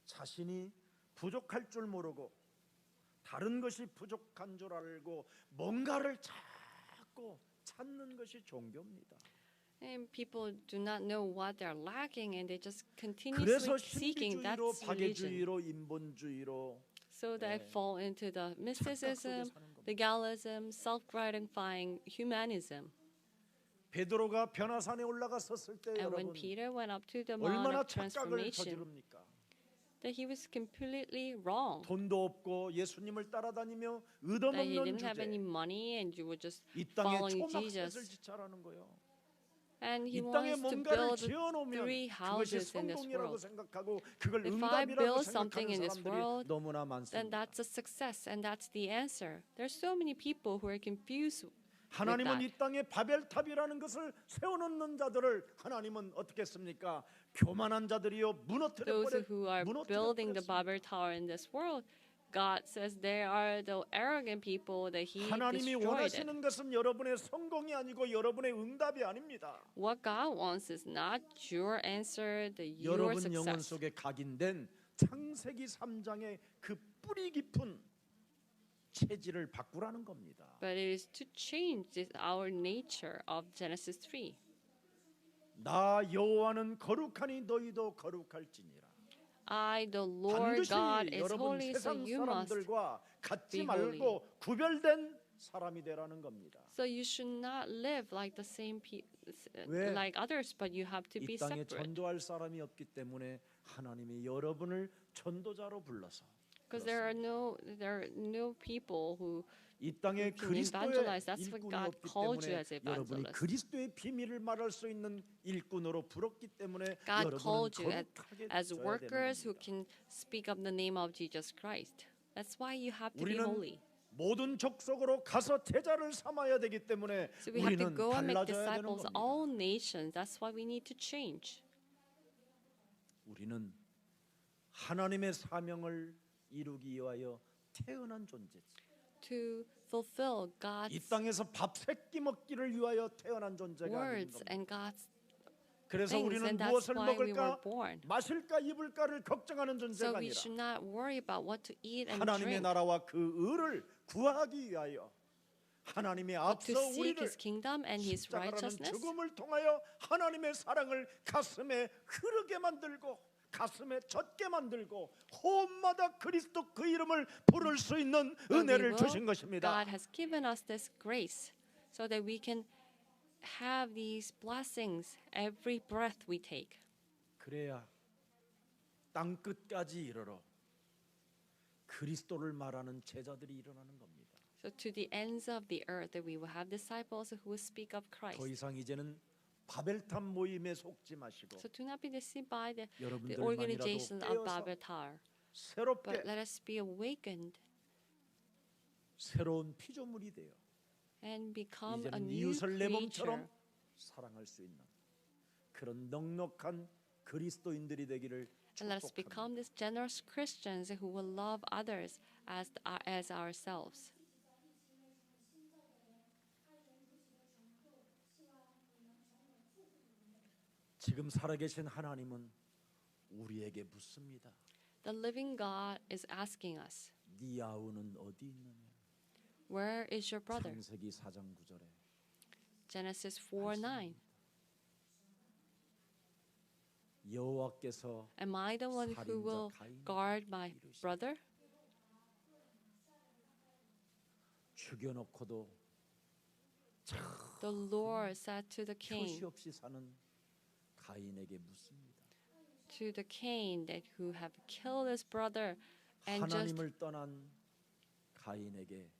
자신이 부족할 줄 모르고 다른 것이 부족한 줄 알고 뭔가를 자꾸 찾는 것이 종교입니다. And people do not know what they're lacking, and they just 그래서 continuously seeking. 신비주의로 That's religion. 박애주의로 인본주의로 So they fall into the mysticism, 착각 속에 사는 겁니다. legalism, self-gratifying humanism. 베드로가 변화산에 올라가 섰을 때 And when 여러분 Peter went up to the Mount 얼마나 of 착각을 Transformation, 저지릅니까? that he was completely wrong. 돈도 없고 예수님을 따라다니며 That he 얻어먹는 didn't have any 주제 money, and you were just 이 땅에 following 초막셋을 Jesus. 지차라는 거예요. And he 이 땅에 wants to 뭔가를 build 지어놓으면 3 그것이 houses in this 성공이라고 world. 생각하고 그걸 If I 응답이라고 build something in 생각하는 this 사람들이 world, 너무나 then 많습니다. that's a success, and that's the answer. There's so many people who are confused with 하나님은 that. 이 땅에 바벨탑이라는 것을 세워놓는 자들을 하나님은 어떻게 했습니까? 교만한 자들이요 Those who are building the 무너뜨려 Babel Tower in this world, God says they are the arrogant people that He 하나님이 destroyed it. 원하시는 것은 여러분의 성공이 아니고 여러분의 응답이 아닙니다. What God wants is not your answer, your 여러분 영혼 success. 속에 각인된 창세기 3장의 그 뿌리 깊은 체질을 바꾸라는 겁니다. But it is to change our nature of Genesis 3. 나 여호와는 거룩하니 너희도 거룩할지니라. I, the Lord 반드시 God, is 여러분 holy, so 세상 you must. 사람들과 같지 be 말고 구별된 사람이 되라는 겁니다. So you should not live like the same 왜? like others, but you have to be 이 땅에 separate. 전도할 사람이 없기 때문에 하나님이 여러분을 전도자로 불러서 Because there are no people who 이 땅에 can 그리스도의 evangelize. That's what 일꾼이 God 없기 called you 때문에 as 여러분이 evangelists. 그리스도의 비밀을 말할 수 있는 일꾼으로 부르기 때문에 God 여러분은 called you 거룩하게 as 되어야 workers 되는 who 겁니다. can speak up the name of Jesus Christ. That's why you have to be 우리는 holy. 모든 족속으로 가서 제자를 삼아야 되기 때문에 So we have to 우리는 go and make 달라져야 되는 disciples 겁니다. all nations. That's why we need to change. 우리는 하나님의 사명을 이루기 위하여 태어난 존재지. To fulfill 이 God's 땅에서 밥 세끼 먹기를 위하여 태어난 존재가 아닌 words 겁니다. and God's 그래서 things, 우리는 and that's 무엇을 why we were 먹을까, born. 마실까, 입을까를 걱정하는 So 존재가 we 아니라 should not worry about what to eat and 하나님의 drink, 나라와 그 의를 구하기 위하여 하나님의 but to 앞서 seek 우리를 His kingdom and His 십자가라는 righteousness. 죽음을 통하여 하나님의 사랑을 가슴에 흐르게 만들고 가슴에 젖게 만들고 호흡마다 그리스도 그 이름을 부를 수 있는 But we 은혜를 will, 주신 것입니다. God has given us this grace so that we can have these blessings every breath we take. 그래야 땅 끝까지 이르러 그리스도를 말하는 제자들이 일어나는 겁니다. So to the ends of the earth that we will have disciples who will speak of Christ. 더 이상 이제는 바벨탑 모임에 속지 마시고 So do not be deceived by the 여러분들만이라도 organization of 깨어서 Babel Tower, 새롭게 but let us be awakened 새로운 피조물이 되어 and become a 이제는 new 이웃을 내 몸처럼 creature. 사랑할 수 있는 그런 넉넉한 그리스도인들이 되기를 And let us 축복합니다. become these generous Christians who will love others as ourselves. 지금 살아계신 하나님은 우리에게 묻습니다. The living God is asking us, 네 아우는 어디 있느냐? where is your brother? 창세기 4장 9절에 Genesis 4:9. 여호와께서 Am I the one who will guard my brother? 죽여놓고도 The Lord said to the 표시 Cain, 없이 사는 가인에게 묻습니다. to the Cain that who have killed his brother and just 하나님을 떠난 가인에게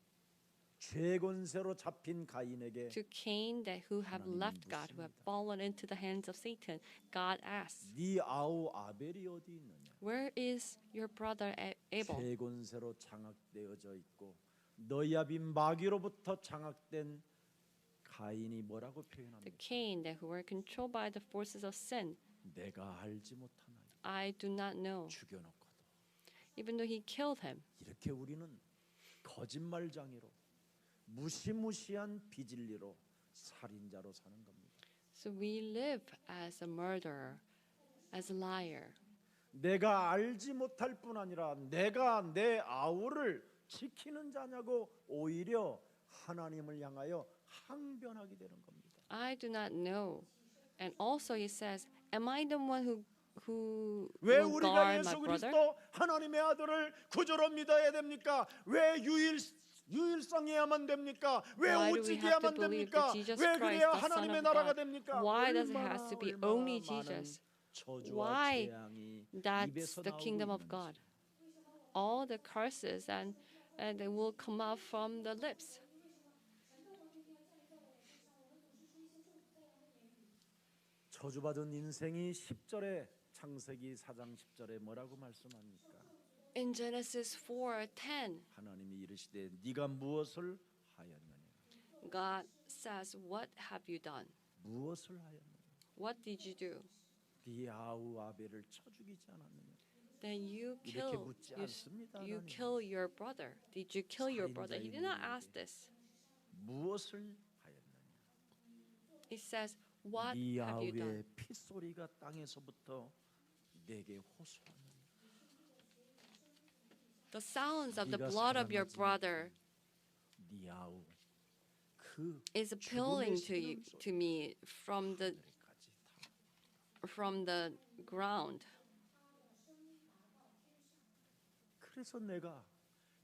죄 권세로 잡힌 가인에게 To Cain, that who have 하나님은 left God, who have 묻습니다. fallen into the hands of Satan, God asks, 네 아우 아벨이 어디 있느냐? "Where is your brother Abel?" 죄 권세로 장악되어져 있고 너희 아비 마귀로부터 장악된 가인이 뭐라고 The 표현합니까? Cain, that who were controlled by the forces of sin, 내가 알지 못하나이 I do not know. 죽여놓고도 Even though he killed him, 이렇게 우리는 거짓말장애로 무시무시한 비진리로 살인자로 사는 겁니다. so we live as a murderer, as a liar. 내가 알지 못할 뿐 아니라 내가 내 아우를 지키는 자냐고 오히려 하나님을 향하여 항변하게 되는 겁니다. I do not know. And also he says, am I the one who 왜 will 우리가 guard my 예수 brother? 그리스도 하나님의 아들을 구주로 믿어야 됩니까? 왜 유일성해야만 됩니까? 왜 Why do we have to 오직해야만 believe 됩니까? that Jesus 왜 Christ, 그래야 the Son 하나님의 of 나라가 God? 됩니까? Why does it have 얼마나 to be 얼마나 only 많은 Jesus? 저주와 Why 재앙이 That's 입에서 the 나오고 kingdom of 있는지. God. All the curses and they will come out from the lips. 저주받은 인생이 10절에 창세기 4장 10절에 뭐라고 말씀합니까? In Genesis 4:10, 하나님이 이르시되 네가 무엇을 하였느냐? God says, "What have you done? 무엇을 하였느냐? What did you do? 네 아우 아벨을 쳐 죽이지 않았느냐? Then you 이렇게 kill 묻지 you, 않습니다. you 하나님. kill your brother. Did you kill your brother?" He did not ask this. 무엇을 하였느냐? It says, "What 네 have you done?" 아우의 핏소리가 땅에서부터 내게 호소하느냐? The sounds of the 네가 blood of your 사랑하지 brother 네 아우 그 is appealing to 죽음의 you, 시름 to me from the 소리까지 다. ground. 그래서 내가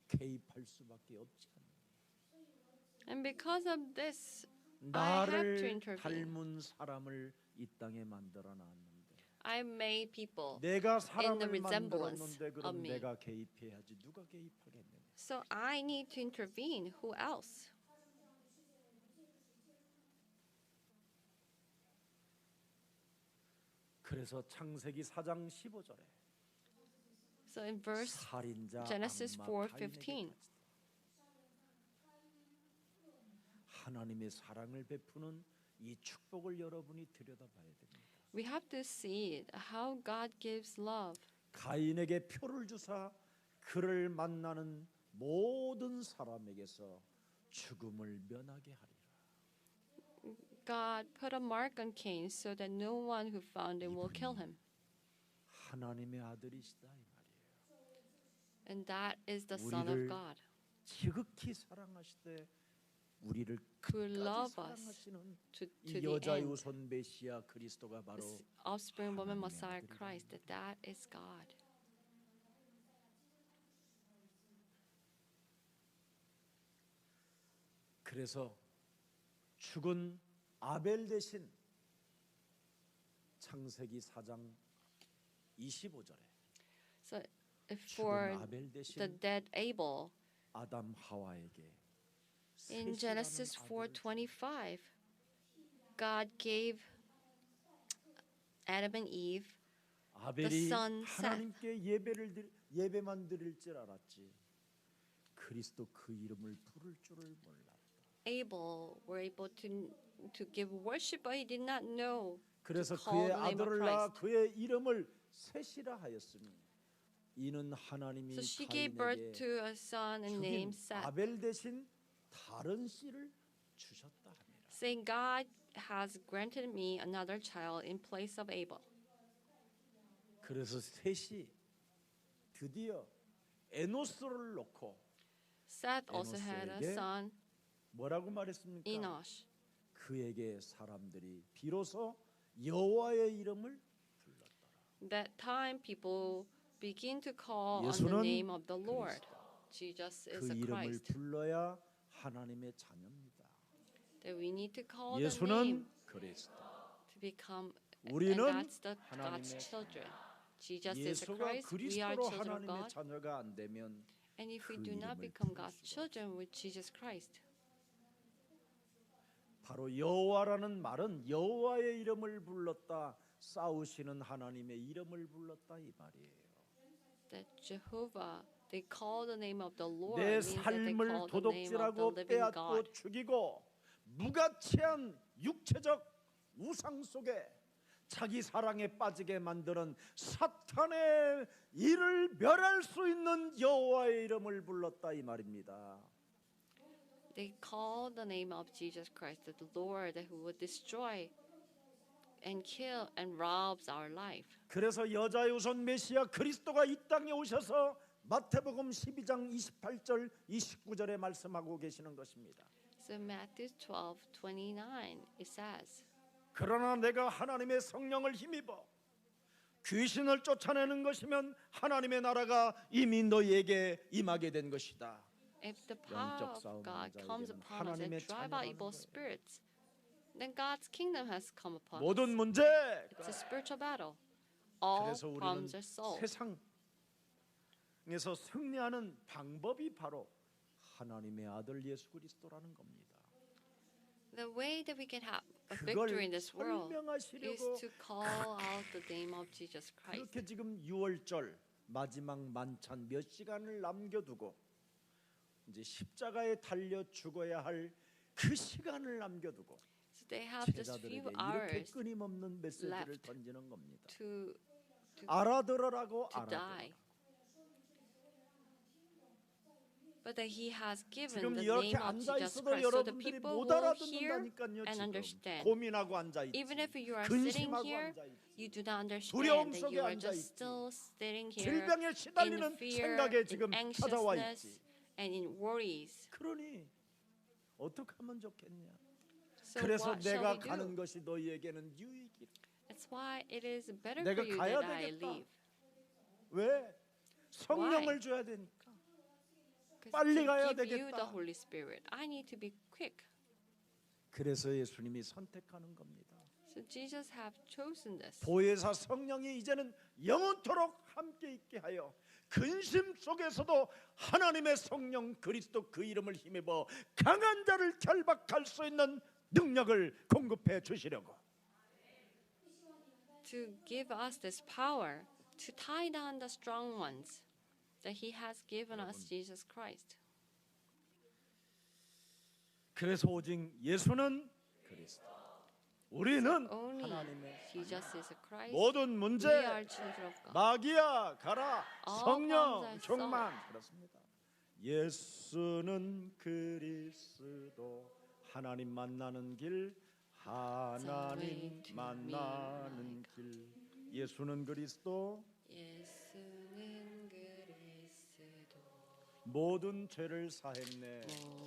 개입할 수밖에 없지 않나. And because of this, I have to 나를 intervene. 닮은 사람을 이 땅에 만들어 놨는데 I made people. 내가 사람을 resemblance 만들었는데 of 그럼 me. 내가 개입해야지 누가 개입하겠느냐? So I need to intervene. Who else? 그래서 창세기 4장 15절에 So in verse 살인자 Genesis 악마 4:15. 가인에게 하나님의 사랑을 베푸는 이 축복을 여러분이 들여다봐야 됩니다. we have to see how God gives love. 가인에게 표를 주사 그를 만나는 모든 사람에게서 죽음을 면하게 하리라. God put a mark on Cain so that no one who found him will kill him. 하나님의 아들이시다 이 말이에요. And that is the Son of 우리를 God 지극히 사랑하시되 우리를 who 끝까지 love us 사랑하시는 to 이 the 여자의 end. 우선 메시아 그리스도가 바로 This offspring woman 하나님의 Messiah 아들이라는 Christ, that is God. 그래서 죽은 아벨 대신 창세기 4장 25절에 So 죽은 for 아벨 the 대신 dead Abel, 아담 하와에게 in 셋이라는 Genesis 아들을 4:25, God gave Adam and Eve 아벨이 son Seth. 하나님께 예배만 드릴 줄 알았지 그리스도 그 이름을 부를 줄을 몰랐다. Abel were able to give worship, but he did not know. 그래서 call 그의 the name of 아들을 낳아 Christ. 그의 이름을 셋이라 하였으니 이는 하나님이 So she gave birth 가인에게 to a son and 죽인 named Seth, 아벨 대신 다른 씨를 주셨다 하니라. saying, God has granted me another child in place of Abel. 그래서 셋이 드디어 에노스를 놓고 Seth also had a 에노스에게 son, 뭐라고 말했습니까? Enosh. 그에게 사람들이 비로소 여호와의 이름을 불렀더라. That time people begin to call on the 예수는 name of the Lord. Jesus is 그 a 이름을 Christ. 불러야 하나님의 자녀입니다. That we need to call the name 예수는 그리스도. to become, 우리는 and that's the 하나님의 God's children. Jesus is a 예수가 Christ. We are 그리스도로 children of 하나님의 God. 자녀가 안 되면 And if we 그 do not 이름을 become 부를 God's 수가 children with Jesus Christ, 바로 여호와라는 말은 여호와의 이름을 불렀다, 싸우시는 하나님의 이름을 불렀다 이 말이에요. that Jehovah, they call the name of the Lord 내 means that they 삶을 call the name of the 도둑질하고 living 빼앗고 God. 죽이고 무가치한 육체적 우상 속에 자기 사랑에 빠지게 만드는 사탄의 일을 멸할 수 있는 여호와의 이름을 불렀다 이 말입니다. They call the name of Jesus Christ, the Lord who would destroy and kill and robs our life. 그래서 여자의 우선 메시아 그리스도가 이 땅에 오셔서 마태복음 12장 28절 29절에 말씀하고 계시는 것입니다. So Matthew 12:29 it says, 그러나 내가 하나님의 성령을 힘입어 귀신을 쫓아내는 것이면 하나님의 나라가 이미 너희에게 임하게 된 것이다. if the power 영적 of 싸움은 God 자에게는 comes upon us and 하나님의 drive out 자녀라는 evil 거예요. spirits, then God's kingdom has come upon us. 모든 문제. It's a spiritual battle. All 그래서 우리는 problems are solved. 세상에서 승리하는 방법이 바로 하나님의 아들 예수 그리스도라는 겁니다. The way that we can have a 그걸 victory in this world is 설명하시려고 to call out the name of Jesus Christ. 그렇게 지금 6월절 마지막 만찬 몇 시간을 남겨두고 이제 십자가에 달려 죽어야 할 그 시간을 남겨두고 So they have just 제자들에게 few 이렇게 hours 끊임없는 메시지를 left 던지는 겁니다. to 알아들으라고 to die. 알아들으라. But that He has given 지금 the 이렇게 name of 앉아 Jesus 있어도 Christ, so the 여러분들이 people 못 will hear 알아듣는다니까요. and 지금 understand. 고민하고 앉아 있지. Even if you are sitting 근심하고 here, 앉아 있지. you do not 두려움 understand that 속에 you are 앉아 just 있지. still sitting here 질병에 in 시달리는 fear, 생각에 in 지금 찾아와 anxiousness, 있지. and in worries. 그러니 어떻게 하면 좋겠냐? So 그래서 what shall 내가 we 가는 do? 것이 너희에게는 유익이라. That's why it is better 내가 for you 가야 that I 되겠다. leave. 왜? 성령을 Why? 줘야 되니까. 'Cause 빨리 to 가야 give you the 되겠다. Holy Spirit, I need to be quick. 그래서 예수님이 선택하는 겁니다. So Jesus have chosen this. 보혜사 성령이 이제는 영원토록 함께 있게 하여 근심 속에서도 하나님의 성령 그리스도 그 이름을 힘입어 강한 자를 결박할 수 있는 능력을 공급해 주시려고. To give us this power to tie down the strong ones that He has given us, Jesus Christ. 그래서 오직 예수는 그리스도. 우리는 Only 하나님의 Jesus is a Christ. 모든 문제 We are children of God. 마귀야 가라 All 성령 problems are 충만 그렇습니다. 예수는 그리스도 하나님 만나는 길 하나님 만나는 길 예수는 그리스도 예수는 그리스도 모든 죄를 사했네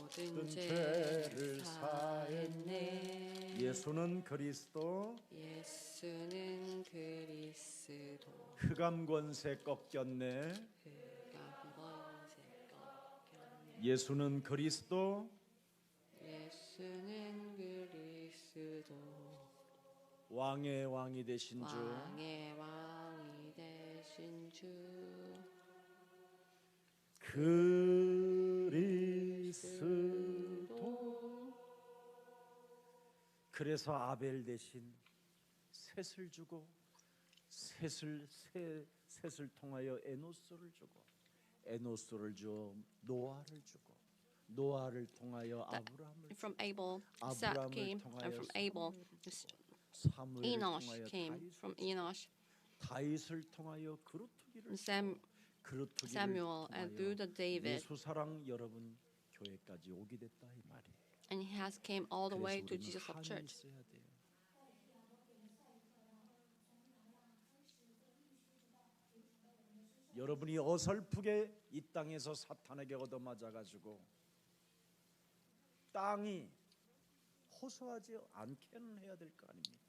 모든 죄를 죄를 사했네. 예수는 그리스도 예수는 그리스도 흑암 권세 꺾였네 흑암 권세 꺾였네. 예수는 그리스도 예수는 그리스도 왕의 왕이 되신 주 왕의 왕이 되신 주 그리스도 그래서 아벨 대신 셋을 주고 셋을 통하여 에노스를 주고 에노스를 주어 노아를 주고 노아를 통하여 아브라함을 From Abel Seth 아브라함을 came, 통하여 and from Abel 사무엘을 Enosh 통하여 came. From Enosh 다윗을 통하여 그루트기를 Samuel 그루트기를 and through the David, 예수 사랑 여러분 교회까지 오게 됐다 이 말이에요. and he has came all the way 그래서 to 우리는 Jesus of 한이 Church. 있어야 돼요. 여러분이 어설프게 이 땅에서 사탄에게 얻어맞아가지고 땅이 호소하지 않게는 해야 될 거 아닙니까?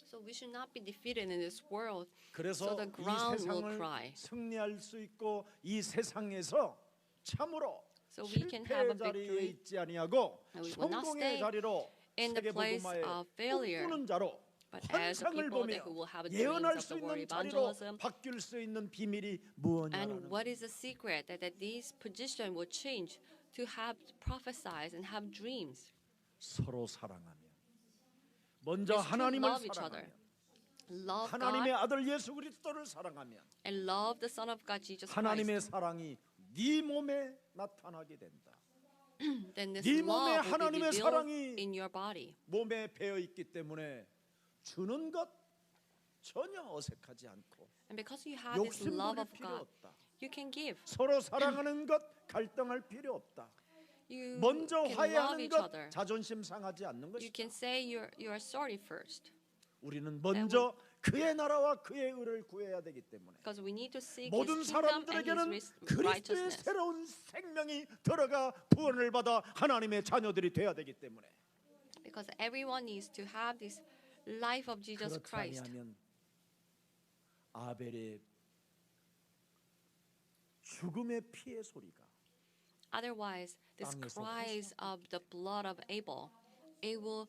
So we should not be defeated in this world. 그래서 So the 이 ground will 세상을 cry. 승리할 수 있고 이 세상에서 참으로 So we can have 실패의 a 자리에 victory. 있지 아니하고 And we will not 성공의 stay 자리로 in the place 세계복음화에 of failure. 꿈꾸는 자로 But as a 환상을 people 보며 that who will have dreams 예언할 of 수 the word 있는 자리로 evangelism, 바뀔 수 있는 비밀이 and 무엇이냐는 what is the secret that this position will change to have prophesize and have dreams? 서로 사랑하며 먼저 It's to 하나님을 love each other, 사랑하며 love 하나님의 God, 아들 예수 그리스도를 사랑하며 and love the Son of God, Jesus 하나님의 Christ. 사랑이 네 몸에 나타나게 된다. Then this 네 몸에 love will be 하나님의 revealed 사랑이 in your body. 몸에 배어 있기 때문에 주는 것 전혀 어색하지 않고 And because you have this love 욕심부릴 of 필요 God, 없다. you can give. 서로 사랑하는 것 갈등할 필요 없다. You 먼저 can love 화해하는 each 것 other. 자존심 상하지 않는 You 것이다. can say you are sorry first. 우리는 먼저 그의 나라와 그의 의를 구해야 되기 때문에 Because we need to seek 모든 His kingdom and 사람들에게는 His 그리스도의 righteousness. 새로운 생명이 들어가 구원을 받아 하나님의 자녀들이 되어야 되기 때문에 Because everyone needs to have this life of Jesus 그렇지 Christ. 아니하면 아벨의 죽음의 피의 소리가 Otherwise, this 땅에서 cries of the blood of Abel, it will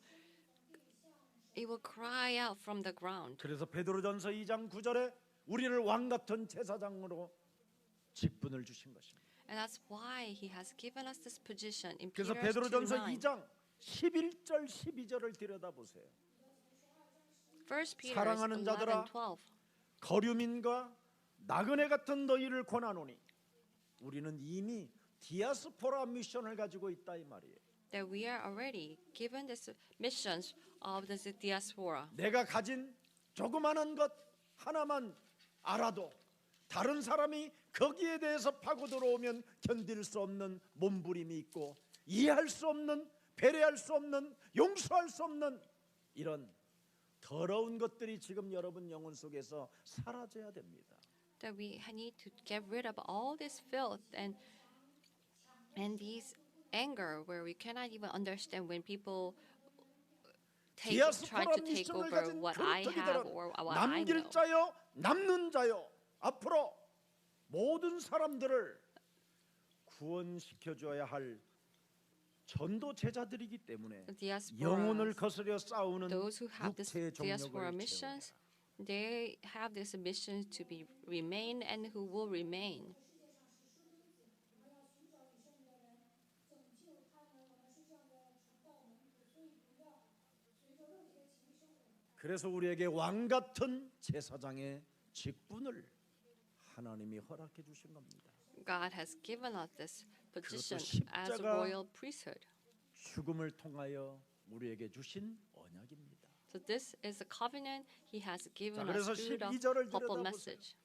cry out from the ground. 그래서 베드로전서 2장 9절에 우리를 왕 같은 제사장으로 직분을 주신 것입니다. And that's why He has given us this position in 그래서 Peter 2:9. 베드로전서 2장 11절 12절을 들여다보세요. First Peter 사랑하는 11 자들아, 12. 거류민과 나그네 같은 너희를 권하노니 우리는 이미 디아스포라 미션을 가지고 있다 이 말이에요. That we are already given this missions of the diaspora. 내가 가진 조그마한 것 하나만 알아도 다른 사람이 거기에 대해서 파고 들어오면 견딜 수 없는 몸부림이 있고 이해할 수 없는 배려할 수 없는 용서할 수 없는 이런 더러운 것들이 지금 여러분 영혼 속에서 사라져야 됩니다. That we need to get rid of all this filth and this anger where we cannot even understand when people try 디아스포라 to take 미션을 over 가진 what I have or what I know. 남길 자요 남는 자요 앞으로 모든 사람들을 구원시켜 줘야 할 전도 제자들이기 때문에 영혼을 Diasporas, 거스려 싸우는 those who have this 육체의 diaspora 종력을 missions, 채우라. they have this mission to be remain and who will remain. 그래서 우리에게 왕 같은 제사장의 직분을 하나님이 허락해 주신 겁니다. God has given us this position as a 십자가 royal priesthood. 죽음을 통하여 우리에게 주신 언약입니다. So this is the covenant He has given 자, 그래서 us through the 12절을 purple 들여다보세요. message.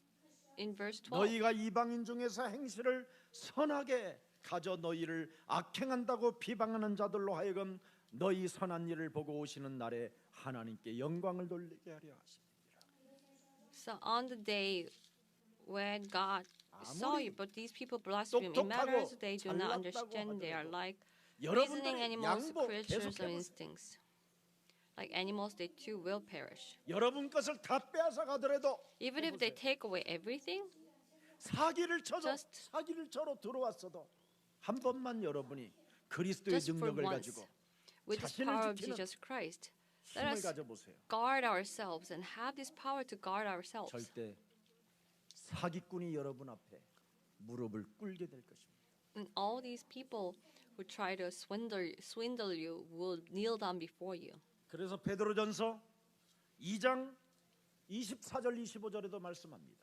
In verse 12, 너희가 이방인 중에서 행실을 선하게 가져 너희를 악행한다고 비방하는 자들로 하여금 너희 선한 일을 보고 오시는 날에 하나님께 영광을 돌리게 하려 하십니다. so on the day when God saw 아무리 you, but these people blaspheme. It matters they do not 잘났다고 understand. They are 하더라도 like reasoning 여러분들이 animals, 양보 creatures of 계속해보세요. instincts. Like animals, they too will perish. 여러분 것을 다 빼앗아 가더라도 Even if they take away everything, 사기를 쳐도 Just- 사기를 쳐로 들어왔어도 한 번만 여러분이 그리스도의 just for 능력을 once, 가지고 with this 자신을 power of 지키는 Jesus Christ, let 힘을 us 가져보세요. guard ourselves and have this power to guard ourselves. 절대 사기꾼이 여러분 앞에 무릎을 꿇게 될 것입니다. And all these people who try to swindle you will kneel down before you. 그래서 베드로전서 2장 24절 25절에도 말씀합니다.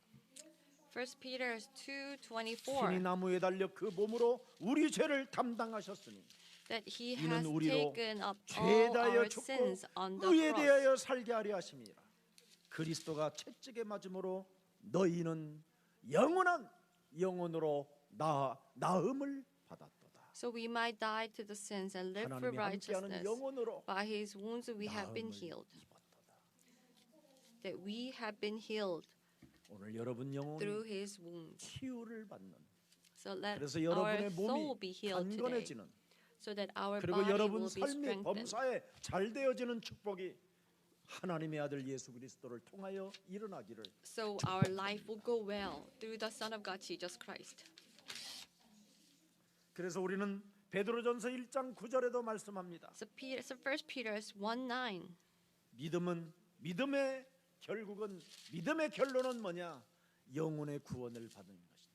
1 Peter 신이 2:24 나무에 달려 그 몸으로 우리 죄를 담당하셨으니 that he 이는 has 우리로 taken up 죄에 all 대하여 our 죽고 sins on the 의에 cross. 대하여 살게 하려 하심이라. 그리스도가 채찍에 맞음으로 너희는 영원한 영혼으로 나음을 받았도다. So we might die to the sins and live for 하나님이 함께하는 righteousness. 영혼으로 By his wounds we have been 나음을 healed. 입었도다. That we have been healed 오늘 여러분 영혼이 through his wounds. 치유를 받는 So let 그래서 our 여러분의 soul 몸이 be healed today. 강건해지는 So that our 그리고 body 여러분 will be 삶이 strengthened. 범사에 잘 되어지는 축복이 하나님의 아들 예수 그리스도를 통하여 일어나기를. So our life will go well through the Son of God, Jesus Christ. 그래서 우리는 베드로전서 1장 9절에도 말씀합니다. So 1 Peter 1:9. 믿음은 믿음의 결국은 믿음의 결론은 뭐냐? 영혼의 구원을 받는 것이다.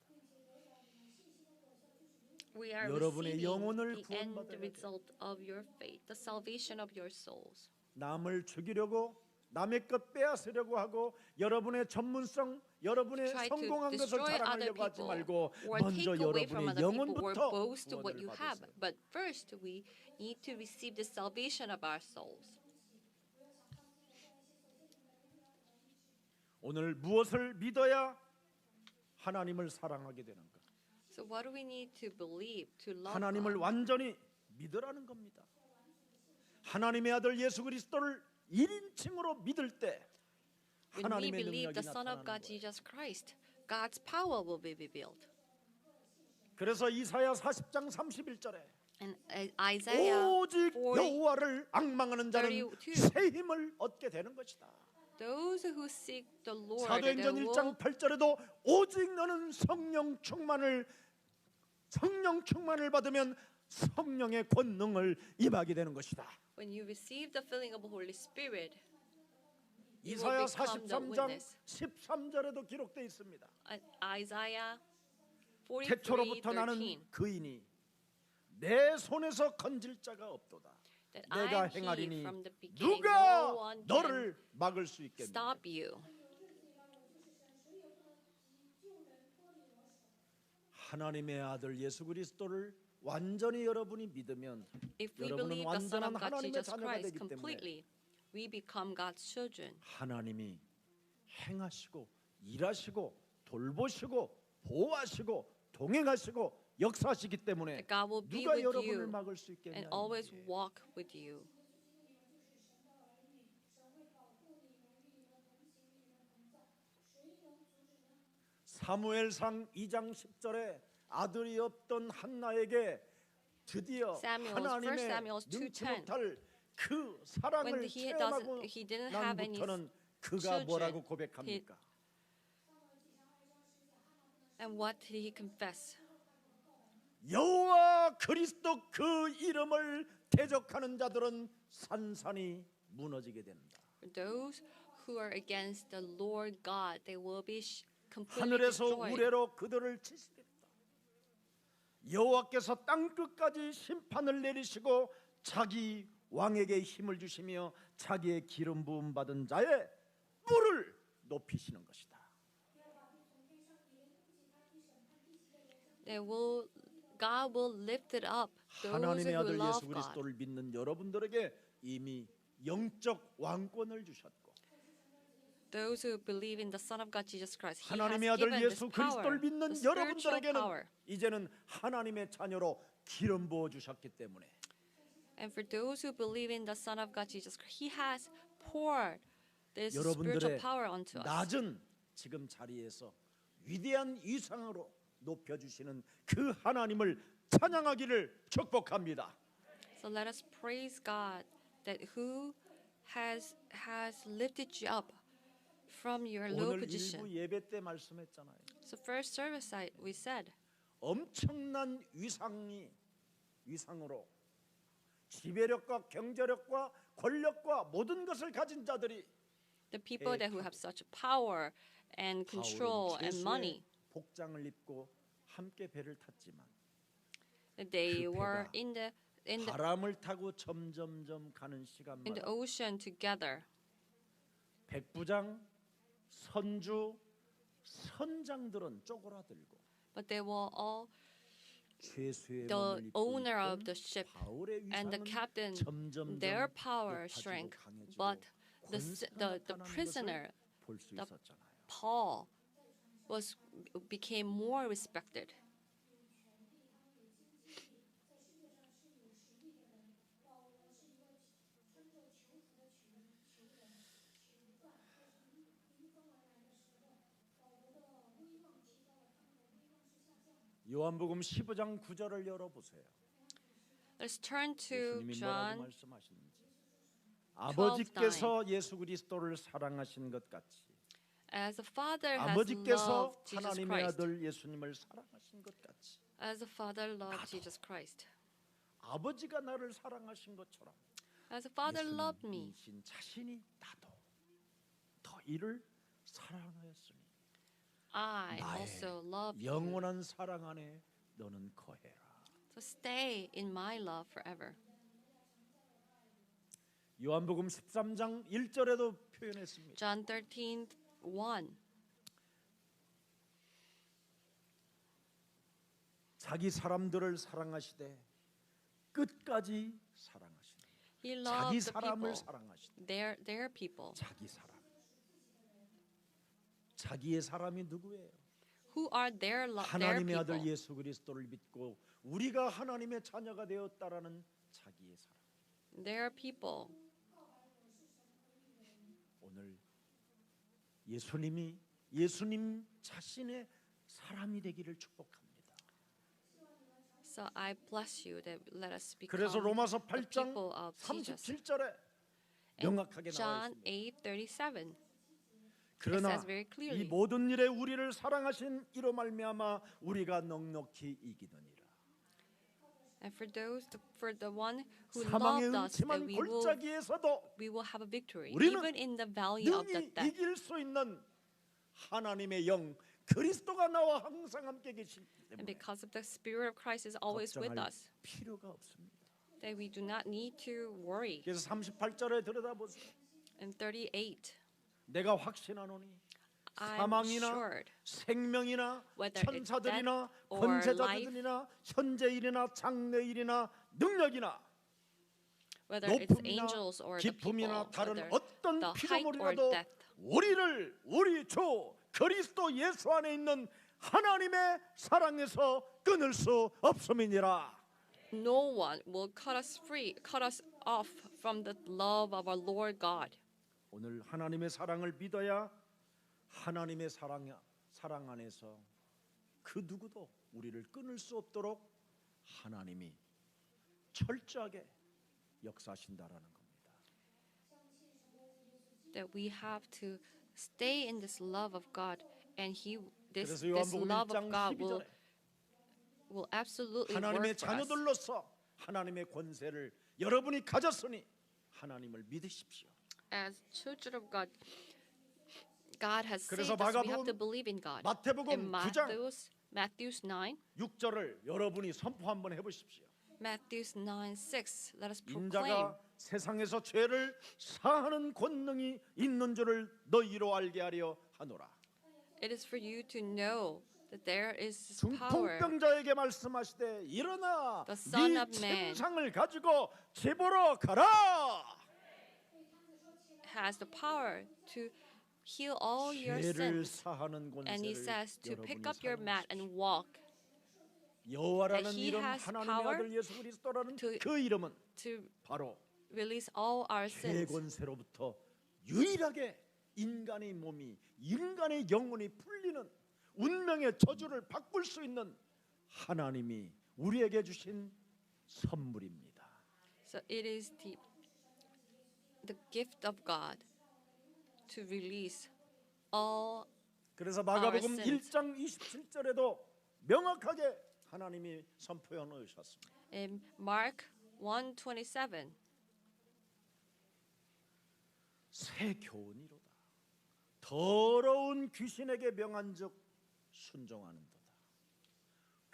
We are 여러분의 receiving 영혼을 the end 구원받아야 돼. result of your faith, the salvation of your souls. 남을 죽이려고 남의 것 빼앗으려고 하고 여러분의 전문성, 여러분의 Try to 성공한 것을 destroy other 자랑하려고 하지 people 말고 or 먼저 take away from 여러분의 other people or 영혼부터 boast of what 구원을 you have. 받으세요. But first, we need to receive the salvation of our souls. 오늘 무엇을 믿어야 하나님을 사랑하게 되는가? So what do we need to believe, to love 하나님을 God? 완전히 믿으라는 겁니다. 하나님의 아들 예수 그리스도를 1인칭으로 믿을 때 When we 하나님의 believe 능력이 the Son of 나타나는 God, 거예요. Jesus Christ, God's power will be revealed. 그래서 이사야 40장 31절에 And Isaiah 오직 40, 여호와를 앙망하는 자는 32. 새 힘을 얻게 되는 것이다. those who seek the Lord, 사도행전 they 1장 will 8절에도 오직 너는 성령 충만을 받으면 성령의 권능을 임하게 되는 것이다. when you receive the filling of the Holy Spirit, you will 이사야 become the 43장 witness. 13절에도 기록되어 있습니다. Isaiah 43, 태초로부터 나는 13. 그이니 내 손에서 건질 자가 없도다. That 내가 I am he 행하리니 from the beginning. 누가 No one can 너를 막을 수 있겠느냐? stop you. 하나님의 아들 예수 그리스도를 완전히 여러분이 믿으면 If we 여러분은 believe the Son 완전한 of God, 하나님의 Jesus 자녀가 Christ, 되기 때문에 completely, we become God's children. 하나님이 행하시고 일하시고 돌보시고 보호하시고 동행하시고 역사하시기 때문에 That God will be 누가 with 여러분을 you 막을 수 있겠냐? and always walk with you. 사무엘상 2장 10절에 아들이 없던 한나에게 드디어 Samuel, 하나님의 1 Samuel 2:10. 능치 못할 그 사랑을 When he 체험하고 he didn't have any 난부터는 그가 children, 뭐라고 고백합니까? And what did he confess? 여호와 그리스도 그 이름을 대적하는 자들은 산산이 무너지게 된다. For those who are against the Lord God, they will be completely 하늘에서 destroyed. 우레로 그들을 치시겠다. 여호와께서 땅 끝까지 심판을 내리시고 자기 왕에게 힘을 주시며 자기의 기름 부음 받은 자의 뿔을 높이시는 것이다. God will lift it up. Those 하나님의 who 아들 love 예수 God. 그리스도를 믿는 여러분들에게 이미 영적 왕권을 주셨고 Those who believe in the Son of God, Jesus Christ, He has 하나님의 아들 given this 예수 power, 그리스도를 믿는 the spiritual 여러분들에게는 power. 이제는 하나님의 자녀로 기름 부어 주셨기 때문에 And for those who believe in the Son of God, Jesus Christ, He has poured this 여러분들의 spiritual power onto us. 낮은 지금 자리에서 위대한 위상으로 높여주시는 그 하나님을 찬양하기를 축복합니다. So let us praise God that who has lifted you up from your low 오늘 position. 일부 예배 때 말씀했잖아요. So first service we said 엄청난 위상으로 지배력과 경제력과 권력과 모든 것을 가진 자들이 the people that who have such power and control and money, 복장을 입고 함께 배를 탔지만 that they 그 were 배가 in the 바람을 타고 점점점 가는 in the 시간마다 ocean together. 백부장, 선주, 선장들은 쪼그라들고 But they were all 죄수의 the 몸을 입고 owner of 있던 the ship 바울의 and the 위상은 captain. 점점점 Their power 높아지고 shrank, 강해지고 but the 권세가 the 나타나는 prisoner, 것을 볼 수 the 있었잖아요. Paul, became more respected. 요한복음 15장 9절을 열어보세요. Let's turn to 예수님이 뭐라고 John. 말씀하시는지. 아버지께서 예수 그리스도를 사랑하신 것 같이 As the Father has 아버지께서 loved Jesus 하나님의 Christ, 아들 예수님을 사랑하신 것 같이 as the Father loved 나도. Jesus Christ, 아버지가 나를 사랑하신 것처럼 as the Father loved me, 예수님이신 자신이 나도 이를 사랑하였으니 I 나의 also love you. 영원한 사랑 안에 너는 거해라. So stay in my love forever. 요한복음 13장 1절에도 표현했습니다. John 13:1. 자기 사람들을 사랑하시되 끝까지 사랑하시는 He 자기 loved the 사람을 people, 사랑하시는 their people. 자기 사람. 자기의 사람이 누구예요? Who are their 하나님의 아들 people? 예수 그리스도를 믿고 우리가 하나님의 자녀가 되었다라는 자기의 사람. Their people. 오늘 예수님 자신의 사람이 되기를 축복합니다. So I bless you that let us become 그래서 로마서 the 8장 people of Jesus. 37절에 And 명확하게 나와 John 있습니다. 8:37. 그러나 says very clearly. 이 모든 일에 우리를 사랑하신 이로 말미암아 우리가 넉넉히 이기느니라. And for the one who 사망의 loved us, that 음침한 골짜기에서도 we will have a victory, 우리는 even in the valley of the 능히 death. 이길 수 있는 하나님의 영 그리스도가 나와 항상 함께 계시기 And 때문에 because of the Spirit of Christ is always with 걱정할 us, 필요가 없습니다. that we do not need to worry. 그래서 38절에 들여다보세요. And 38, 내가 확신하노니 I'm 사망이나 assured 생명이나 whether it's 천사들이나 death or 권세자들이나 현재일이나 장래일이나 능력이나 whether it's 높음이나 angels or the people, 깊음이나 다른 whether 어떤 the height or 피조물이라도 depth, 우리 주 그리스도 예수 안에 있는 하나님의 사랑에서 끊을 수 없음이니라. no one will cut us off from the love of our Lord God. 오늘 하나님의 사랑을 믿어야 하나님의 사랑 안에서 그 누구도 우리를 끊을 수 없도록 하나님이 철저하게 역사하신다라는 겁니다. That we have to stay in this love of God, and this 그래서 요한복음 love of 1장 God 12절에 will absolutely 하나님의 work for us. 자녀들로서 하나님의 권세를 여러분이 가졌으니 하나님을 믿으십시오. As children of God, God has 그래서 saved us. We have 마가복음, to believe in God. 마태복음 In 9장 Matthew's 9, 6절을 여러분이 선포 한번 해보십시오. Matthew's 9:6. Let us proclaim. 인자가 세상에서 죄를 사하는 권능이 있는 줄을 너희로 알게 하려 하노라. It is for you to know that there is this power. 중풍병자에게 말씀하시되 일어나 The Son 네 of Man 침상을 가지고 집으로 가라. Has the power to heal all your 죄를 sins. 사하는 And he 권세를 says to pick 여러분이 up your mat 사용하십시오. and walk. 여호와라는 that he 이름 has 하나님의 power 아들 예수 그리스도라는 to- 그 이름은 To 바로 release all our sins. 죄권세로부터 유일하게 인간의 몸이 인간의 영혼이 풀리는 운명의 저주를 바꿀 수 있는 하나님이 우리에게 주신 선물입니다. So it is the gift of God to release all. 그래서 마가복음 Our sins. 1장 27절에도 명확하게 하나님이 선포해 놓으셨습니다. In Mark 1:27, 새 교훈이로다. 더러운 귀신에게 명한즉 순종하는도다.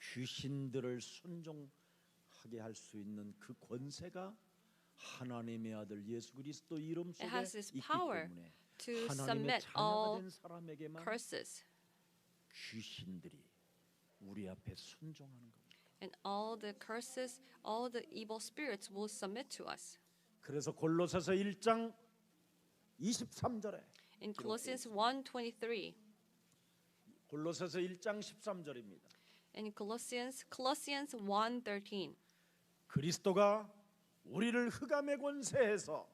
귀신들을 순종하게 할 수 있는 그 권세가 하나님의 아들 예수 그리스도 이름 it 속에 has this 있기 power 때문에 to 하나님의 submit 자녀가 all 된 사람에게만 curses, 귀신들이 우리 앞에 순종하는 겁니다. and all the curses, all the evil spirits will submit to us. 그래서 골로새서 1장 23절에 In Colossians 1:23, 골로새서 1장 13절입니다. in Colossians 1:13, 그리스도가 우리를 흑암의 권세에서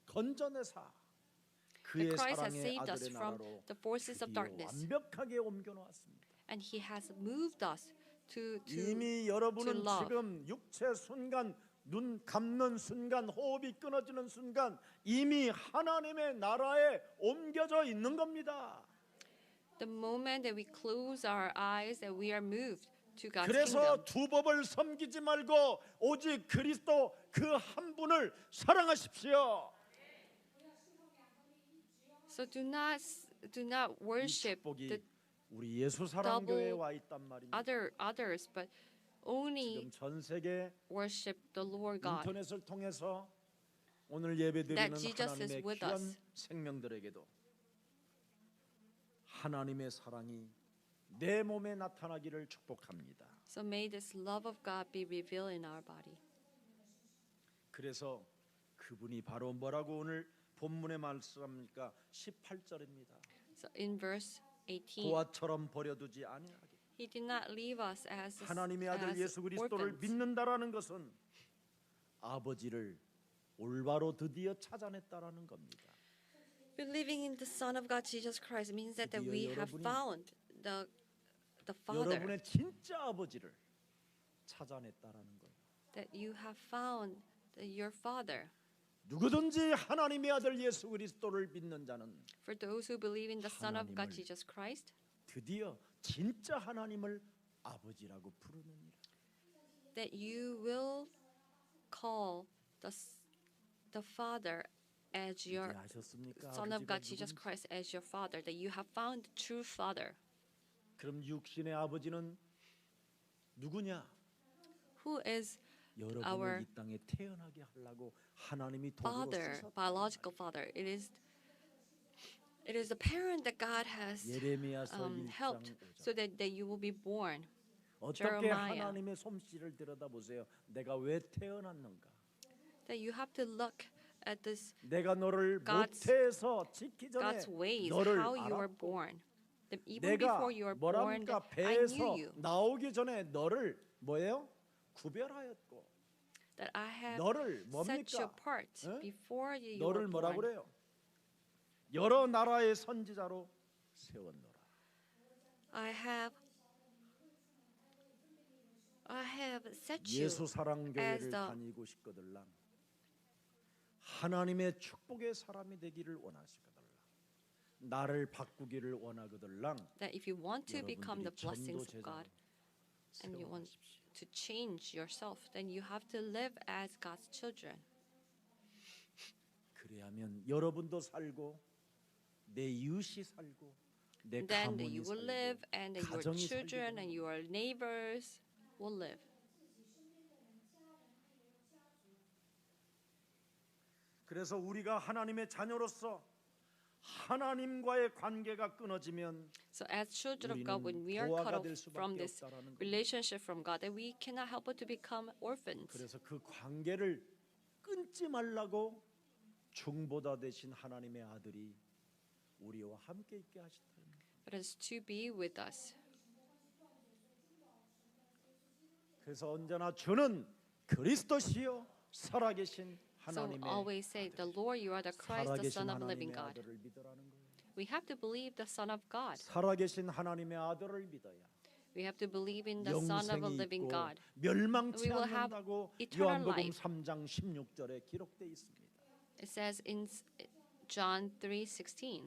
건져내사 그의 that Christ has 사랑의 saved us 아들의 from 나라로 the forces of 드디어 darkness, 완벽하게 옮겨 놓았습니다. and He has moved us to 이미 여러분은 love. 지금 육체 순간 눈 감는 순간 호흡이 끊어지는 순간 이미 하나님의 나라에 옮겨져 있는 겁니다. the moment that we close our eyes, that we are moved to God's 그래서 kingdom. 두 법을 섬기지 말고 오직 그리스도 그 한 분을 사랑하십시오. So do not 이 worship 축복이 the 우리 예수 사랑 교회에 와 있단 말입니다. others, but only 지금 전 세계 worship the Lord God. 인터넷을 통해서 오늘 예배드리는 That Jesus is 하나님의 with 귀한 us. 생명들에게도 하나님의 사랑이 내 몸에 나타나기를 축복합니다. So may this love of God be revealed in our body. 그래서 그분이 바로 뭐라고 오늘 본문에 말씀합니까? 18절입니다. So in verse 18, 고아처럼 버려두지 아니하게. He did not leave us as 하나님의 아들 예수 그리스도를 orphans. 믿는다라는 것은 아버지를 올바로 드디어 찾아냈다라는 겁니다. Believing in the Son of God, Jesus Christ, means that 드디어 we have 여러분이 found the Father. 여러분의 진짜 아버지를 찾아냈다라는 거예요. That you have found your Father. 누구든지 하나님의 아들 예수 그리스도를 믿는 자는 For those who believe in the Son of God, 하나님을 Jesus Christ, 드디어 진짜 하나님을 아버지라고 부르느니라. that you will call the Father as your 이해하셨습니까? Son of 아버지가 God, Jesus 누군지? Christ, as your Father. That you have found the true Father. 그럼 육신의 아버지는 누구냐? Who is 여러분을 our 이 땅에 태어나게 하려고 하나님이 도구로 Father, 쓰셨다. biological Father? It is the parent that God has 예레미야서 1장 helped 5절. so that you will be born. 어떻게 Jeremiah. 하나님의 솜씨를 들여다보세요. 내가 왜 태어났는가? That you have to look at this 내가 너를 God's- 모태에서 짓기 전에 God's ways, 너를 how you were 알았고 born. That even 내가 before you were born, 뭐랍니까? I knew 배에서 you. 나오기 전에 너를 뭐예요? 구별하였고 That I have 너를 set you 뭡니까? apart 응? before you 너를 were 뭐라 born. 그래요? 여러 나라의 선지자로 세웠노라. I have set you 예수 사랑 as 교회를 the 다니고 싶거들랑 하나님의 축복의 사람이 되기를 원하시거들랑 나를 바꾸기를 원하거들랑 that if you want to become the 여러분들이 blessings 전도 of God 제자로 and you want 세워가십시오. to change yourself, then you have to live as God's children. 그래야면 여러분도 살고 내 이웃이 살고 내 Then that 가문이 you will 살고 live and that your 가정이 살게 children 되는 and your neighbors will live. 그래서 우리가 하나님의 자녀로서 하나님과의 관계가 끊어지면 So as children of God, when 우리는 we are cut 고아가 off 될 from 수밖에 this 없다라는 겁니다. relationship from God, that we cannot help but to become orphans. 그래서 그 관계를 끊지 말라고 중보자 되신 하나님의 아들이 우리와 함께 있게 하셨다는 거예요. But it's to be with us. 그래서 언제나 주는 그리스도시요 살아계신 So 하나님의 always say, the Lord, you are the Christ, the 살아계신 Son of the living 하나님의 God. 아들을 믿으라는 거예요. We have to believe the Son of God. 살아계신 하나님의 아들을 믿어야 We have to believe in the Son of a 영생이 living 있고 God. 멸망치 We will have 않는다고 eternal 요한복음 life. 3장 16절에 기록되어 있습니다. It says in John 3:16.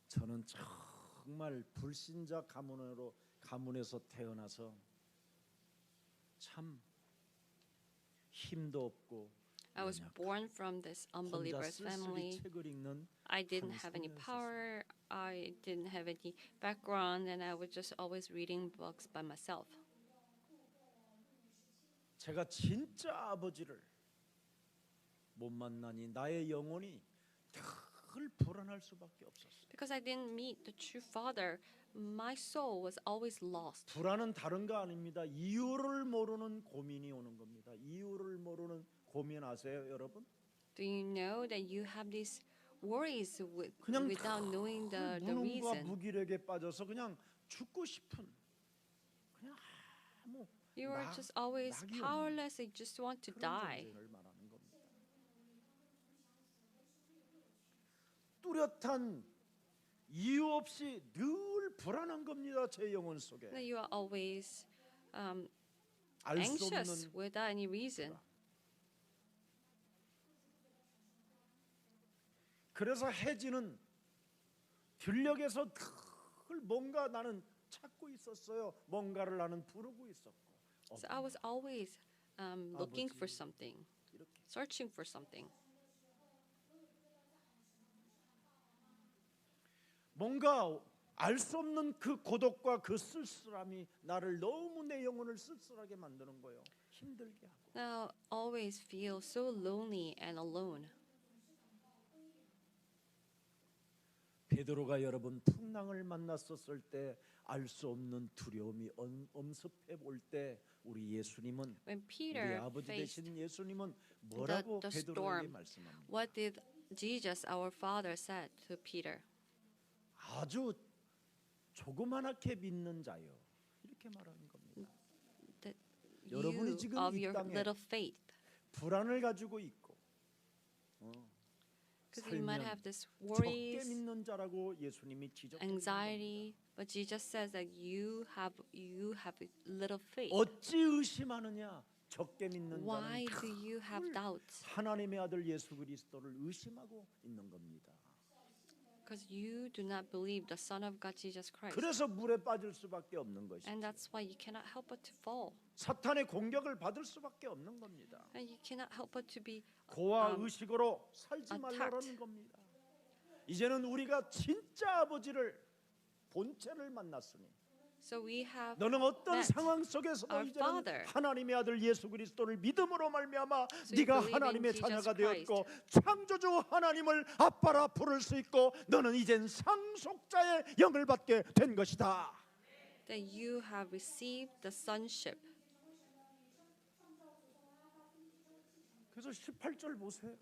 저는 정말 불신자 가문에서 태어나서 참 힘도 없고 I was 연약한 born from this 혼자 unbeliever's 쓸쓸히 family. 책을 읽는 I didn't 한 have any 소녀였었어요. power. I didn't have any background, and I was just always reading books by myself. 제가 진짜 아버지를 못 만나니 나의 영혼이 늘 불안할 수밖에 없었어요. Because I didn't meet the true Father, my soul was always lost. 불안은 다른 거 아닙니다. 이유를 모르는 고민이 오는 겁니다. 이유를 모르는 고민 아세요, 여러분? Do you know that you have these worries 그냥 without knowing the 무능과 reason? 무기력에 빠져서 그냥 죽고 싶은 그냥 아무 You are 나- just always 낙이 없는 powerless. You just want to 그런 die. 존재를 말하는 겁니다. 뚜렷한 이유 없이 늘 불안한 겁니다. 제 영혼 속에 That you are always 알 수 anxious 없는 without any reason. 그래서 해지는 들녘에서 늘 뭔가 나는 찾고 있었어요. 뭔가를 나는 부르고 있었고. So I was always looking for 아버지. something, 이렇게 searching for something. 뭔가 알 수 없는 그 고독과 그 쓸쓸함이 나를 너무 내 영혼을 쓸쓸하게 만드는 거예요. 힘들게 하고. Now always feel so lonely and alone. 베드로가 여러분 풍랑을 만났었을 때 알 수 없는 두려움이 엄습해 볼 때 우리 예수님은 When 우리 Peter 아버지 faced 되신 예수님은 뭐라고 the 베드로에게 storm, 말씀합니까? what did Jesus, our Father, said to Peter? 아주 조그만하게 믿는 자요. 이렇게 말하는 겁니다. That 여러분이 you 지금 of 이 your 땅에 little faith, 불안을 가지고 있고 because you might 살면 have this 적게 worries, 믿는 자라고 예수님이 지적합니다. anxiety, but Jesus says that you have little faith. 어찌 의심하느냐? 적게 믿는 Why 자는 do you have 늘 doubts? 하나님의 아들 예수 그리스도를 의심하고 있는 겁니다. Because you do not believe the Son of God, Jesus Christ. 그래서 물에 빠질 수밖에 없는 것이죠. And that's why you cannot help but to fall. 사탄의 공격을 받을 수밖에 없는 겁니다. And you cannot help but to be 고와 의식으로 살지 attacked. 말라는 겁니다. 이제는 우리가 진짜 아버지를 본체를 만났으니 so we have 너는 어떤 met 상황 속에서도 our 이제는 Father. 하나님의 아들 예수 그리스도를 믿음으로 말미암아 So you 네가 believe in 하나님의 Jesus 자녀가 Christ. 되었고 창조주 하나님을 아빠라 부를 수 있고 너는 이젠 상속자의 영을 받게 된 것이다. that you have received the sonship. 그래서 18절 보세요.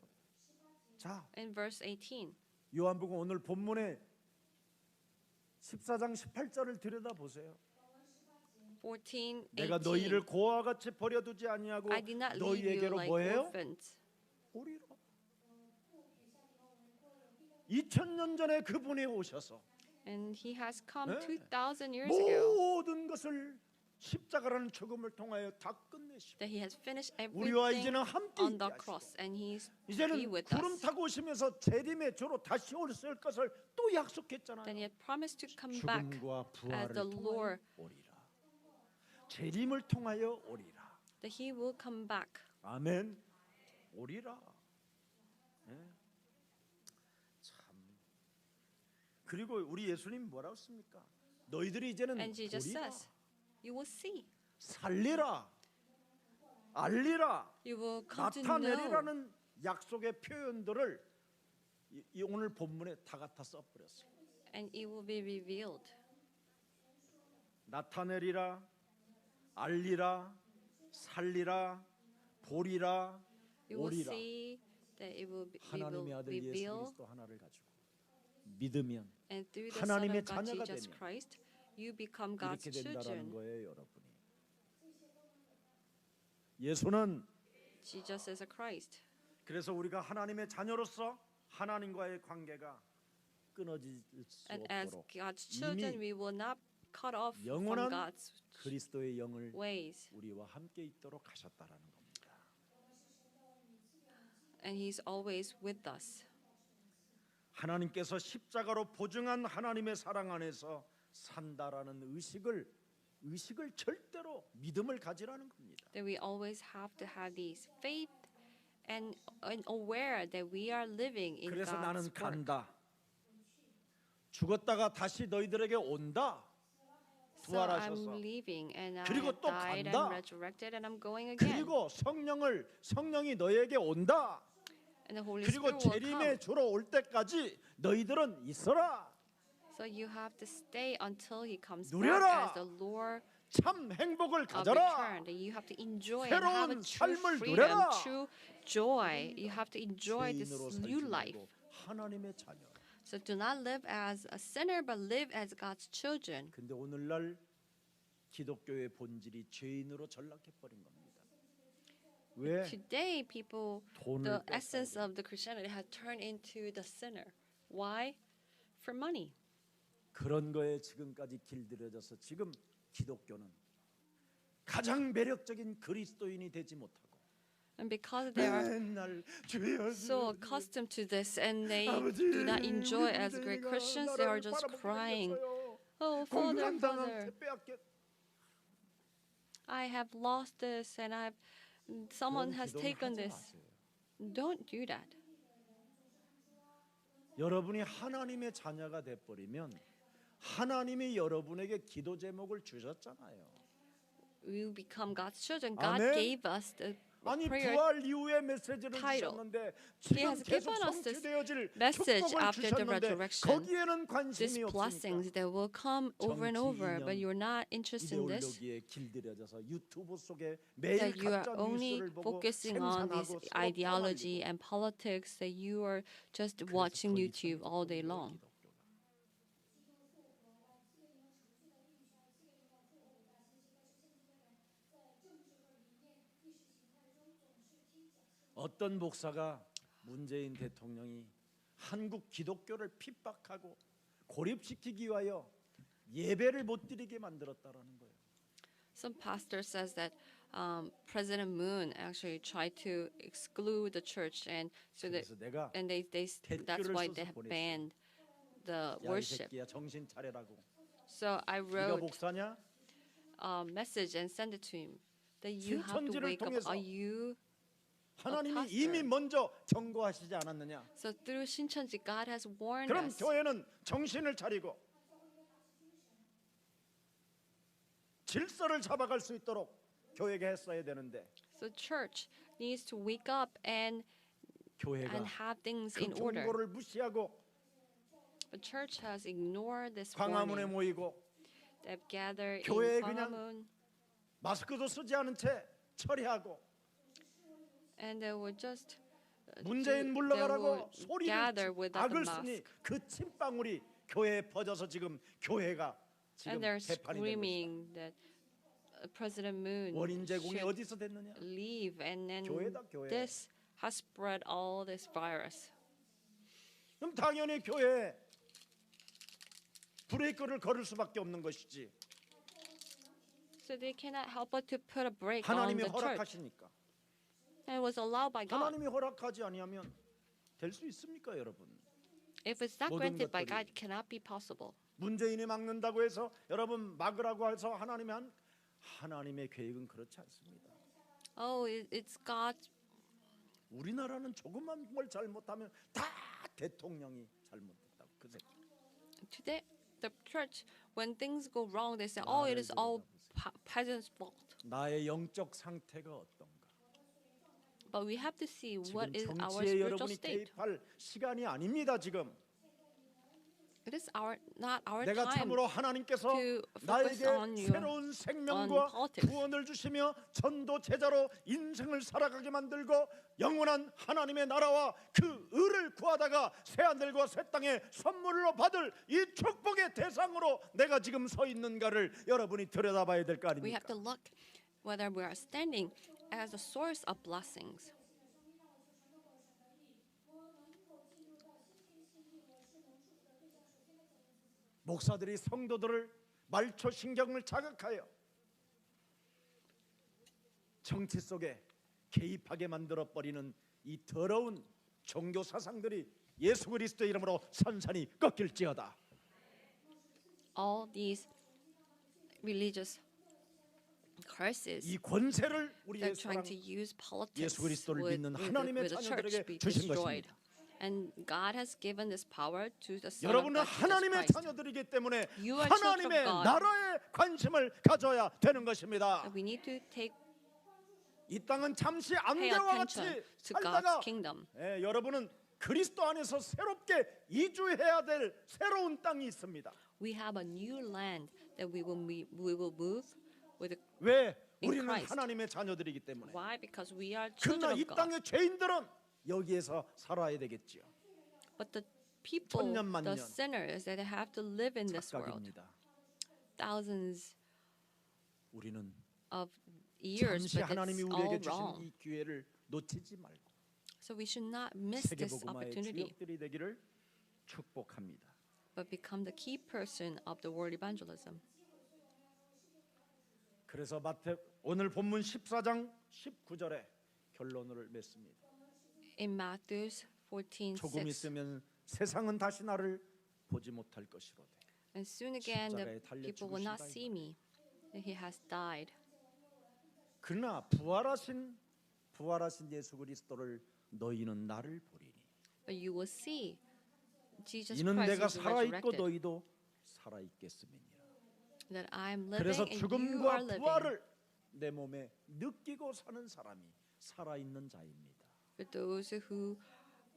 자, In verse 18, 요한복음 오늘 본문에 14장 18절을 들여다 보세요. 14, 내가 18. 너희를 고아와 같이 버려두지 아니하고 I did not leave you 너희에게로 like 뭐예요? orphans. 오리라. 2000년 전에 그분이 오셔서 And he has come 네. 2,000 years ago. 모든 것을 십자가라는 죽음을 통하여 다 끝내시고 That he has finished 우리와 everything 이제는 함께 on 있게 the 하시고 cross. And he's be 이제는 with 구름 us. 타고 오시면서 재림의 주로 다시 오실 것을 또 약속했잖아요. Then he had promised to come back 죽음과 as 부활을 the 통하여 Lord. 오리라. 재림을 통하여 오리라. That he will come back. 아멘. 오리라. 예. 참. 그리고 우리 예수님 뭐라고 했습니까? 너희들이 이제는 And Jesus 보리라, says, you will see. 살리라, 알리라, You will come to know. 나타내리라는 약속의 표현들을 이 오늘 본문에 다 갖다 써버렸어요. And it will be revealed. 나타내리라, 알리라, 살리라, 보리라, You will 오리라. see that it will be, 하나님의 아들 예수 reveal. 그리스도 하나를 가지고 믿으면 And through the Son 하나님의 of God, 자녀가 Jesus 되면 Christ, you become God's 이렇게 된다라는 children. 거예요, 여러분이. 예수는 Jesus is a Christ. 그래서 우리가 하나님의 자녀로서 하나님과의 관계가 끊어질 수 And as 없도록 God's children, 이미 we will not cut off from 영원한 God's 그리스도의 영을 ways. 우리와 함께 있도록 하셨다라는 겁니다. And He's always with us. 하나님께서 십자가로 보증한 하나님의 사랑 안에서 산다라는 의식을 절대로 믿음을 가지라는 겁니다. That we always have to have these faith and aware that we are living in 그래서 God's 나는 work. 간다. 죽었다가 다시 너희들에게 온다. So 부활하셔서. I'm leaving and I 그리고 have 또 died 간다. and resurrected and I'm going again. 그리고 성령이 너희에게 온다. And the Holy 그리고 Spirit will come. 재림의 주로 올 때까지 너희들은 있어라. So you have to stay until He comes 누려라. back as the Lord 참 행복을 of 가져라. return. That you have to enjoy and have a 새로운 true 삶을 freedom, 누려라. true joy. You have to enjoy this 죄인으로 new 살지 life. 말고 하나님의 자녀. So do not live as a sinner, but live as God's children. 근데 오늘날 기독교의 본질이 죄인으로 전락해 버린 겁니다. 왜? Today, people, 돈을 the 뺏어야 essence 돼. of the Christianity has turned into the sinner. Why? For money. 그런 거에 지금까지 길들여져서 지금 기독교는 가장 매력적인 그리스도인이 되지 못하고 And because they are 맨날 주여 so accustomed to this and they 아버지, do not enjoy 우리 as great 문제가 Christians, they are 나라를 just 바라보게 crying, 생겼어요. Oh, 공급 Father, 한 사람한테 Father, 빼앗겼. I have lost this, and someone 그런 has 기도는 taken 하지 this. 마세요. Don't do that. 여러분이 하나님의 자녀가 돼 버리면 하나님이 여러분에게 기도 제목을 주셨잖아요. We become God's children. God 아멘. gave us the 아니 prayer. 부활 이후에 메시지를 title. 주셨는데 He 지금 has 계속 given us this 성취되어질 message 축복을 after the 주셨는데 resurrection. 거기에는 These 관심이 없으니까 blessings that will come over and 정치 over, but 이념, you're not interested in this. 이데올로기에 길들여져서 유튜브 속에 매일 That you are 가짜 only 뉴스를 보고 focusing on this 생산하고 서로 ideology 떠날리고 and politics, that you are just 그래서 watching 더 YouTube 이상 all day 기독교가 long. 어떤 목사가 문재인 대통령이 한국 기독교를 핍박하고 고립시키기 위하여 예배를 못 드리게 만들었다라는 거예요. Some pastor says that President Moon actually tried to exclude the church, and so that 그래서 내가 that's 댓글을 why 써서 they have 보냈어요. banned the 야 이 worship. 새끼야 정신 차려라고. So I 네가 wrote 목사냐? a message and sent it to him that you have to 신천지를 wake up. 통해서 Are you? 하나님이 pastor. 이미 먼저 경고하시지 않았느냐? So through Shincheonji, God has warned 그럼 us. 교회는 정신을 차리고 질서를 잡아갈 수 있도록 교회가 했어야 되는데 So church needs to wake up and 교회가 have things 그 in order. 경고를 무시하고 The church has ignored this 광화문에 warning. 모이고 They've gathered 교회에 in 그냥 Gwanghwamun, 마스크도 쓰지 않은 채 처리하고 and they would just 문재인 they 물러가라고 would gather 소리를 without a 악을 쓰니 mask, 그 침방울이 교회에 퍼져서 지금 교회가 지금 and they're 개판이 되고 있다. screaming that President Moon 원인 제공이 should 어디서 됐느냐? leave, and then 교회다, 교회. this has spread all this virus. 그럼 당연히 교회에 브레이크를 걸을 수밖에 없는 것이지. So they cannot help but to put a brake on 하나님이 the church. 허락하시니까. And it was allowed by God. 하나님이 허락하지 아니하면 될 수 있습니까, 여러분? If it's not 모든 granted by 것들이- God, it cannot be possible. 문재인이 막는다고 해서 여러분 막으라고 해서 하나님의 계획은 그렇지 않습니다. Oh, it's God's. 우리나라는 조금만 뭘 잘못하면 다 대통령이 잘못했다고 그 새끼. Today, the church, when things go wrong, they say, "Oh, it is all peasants' fault." 나의 영적 상태가 어떤가? But we have to see what 지금 is our 정치에 spiritual 여러분이 state. 개입할 시간이 아닙니다. 지금 It is not our 내가 time. 참으로 하나님께서 to focus 나에게 on your- 새로운 on 생명과 politics. 구원을 주시며 전도 제자로 인생을 살아가게 만들고 영원한 하나님의 나라와 그 의를 구하다가 새하늘과 새 땅에 선물로 받을 이 축복의 대상으로 내가 지금 서 있는가를 여러분이 들여다봐야 될 거 We have 아닙니까? to look whether we are standing as a source of blessings. 목사들이 성도들을 말초 신경을 자극하여 정치 속에 개입하게 만들어 버리는 이 더러운 종교 사상들이 예수 그리스도의 이름으로 산산이 꺾일지어다. All these religious curses 이 권세를 우리의 they're trying 사랑 to use politics 예수 그리스도를 with 믿는 하나님의 the church 자녀들에게 be 주신 destroyed. 것입니다. And God has given this power to the Son of 여러분은 God, Jesus 하나님의 Christ. 자녀들이기 때문에 You are 하나님의 children of God. 나라에 관심을 가져야 되는 것입니다. We need to take 이 땅은 잠시 pay 안개와 같이 attention to 살다가 God's kingdom. 여러분은 그리스도 안에서 새롭게 이주해야 될 새로운 땅이 있습니다. We have a new land that we will move with. 왜? In 우리는 Christ. 하나님의 자녀들이기 때문에. Why? Because we are 그러나 children 이 of God. 땅의 죄인들은 여기에서 살아야 되겠지요. But the people, 천년만년 the sinners that have to live in this world, 착각입니다. thousands 우리는 of years, 잠시 but 하나님이 it's 우리에게 all 주신 wrong. 이 기회를 놓치지 말고 So we should not miss this 세계복음화의 opportunity, 주역들이 되기를 축복합니다. but become the key person of the world evangelism. 그래서 오늘 본문 14장 19절에 결론을 맺습니다. In Matthew 조금 14:6, 있으면 세상은 다시 나를 보지 못할 것이로되 And soon again, the 십자가에 달려 people will not 죽으신다, see me. That he has died. 그러나 부활하신 예수 그리스도를 너희는 나를 보리니. But you will see Jesus 이는 Christ 내가 is 살아 있고 resurrected. 너희도 살아 있겠음이니라. That I am 그래서 living and you are 죽음과 living. 부활을 내 몸에 느끼고 사는 사람이 살아 있는 자입니다. For those who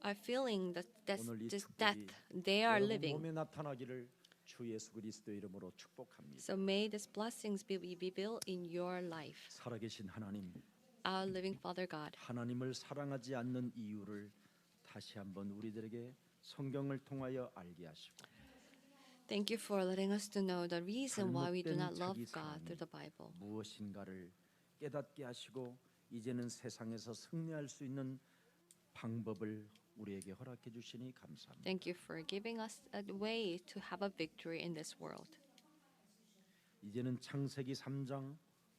are feeling that 오늘 이 this 축복이 death, they are 여러분 living. 몸에 나타나기를 주 예수 그리스도 이름으로 축복합니다. So may these blessings be revealed in your life. 살아계신 하나님, Our living Father God, 하나님을 사랑하지 않는 이유를 다시 한번 우리들에게 성경을 통하여 알게 하시고 thank you for letting us to know the reason why we do 잘못된 not love 자기 God 사랑이 through the Bible. 무엇인가를 깨닫게 하시고 이제는 세상에서 승리할 수 있는 방법을 우리에게 허락해 주시니 감사합니다. Thank you for giving us a way to have a victory in this world. 이제는 창세기 3장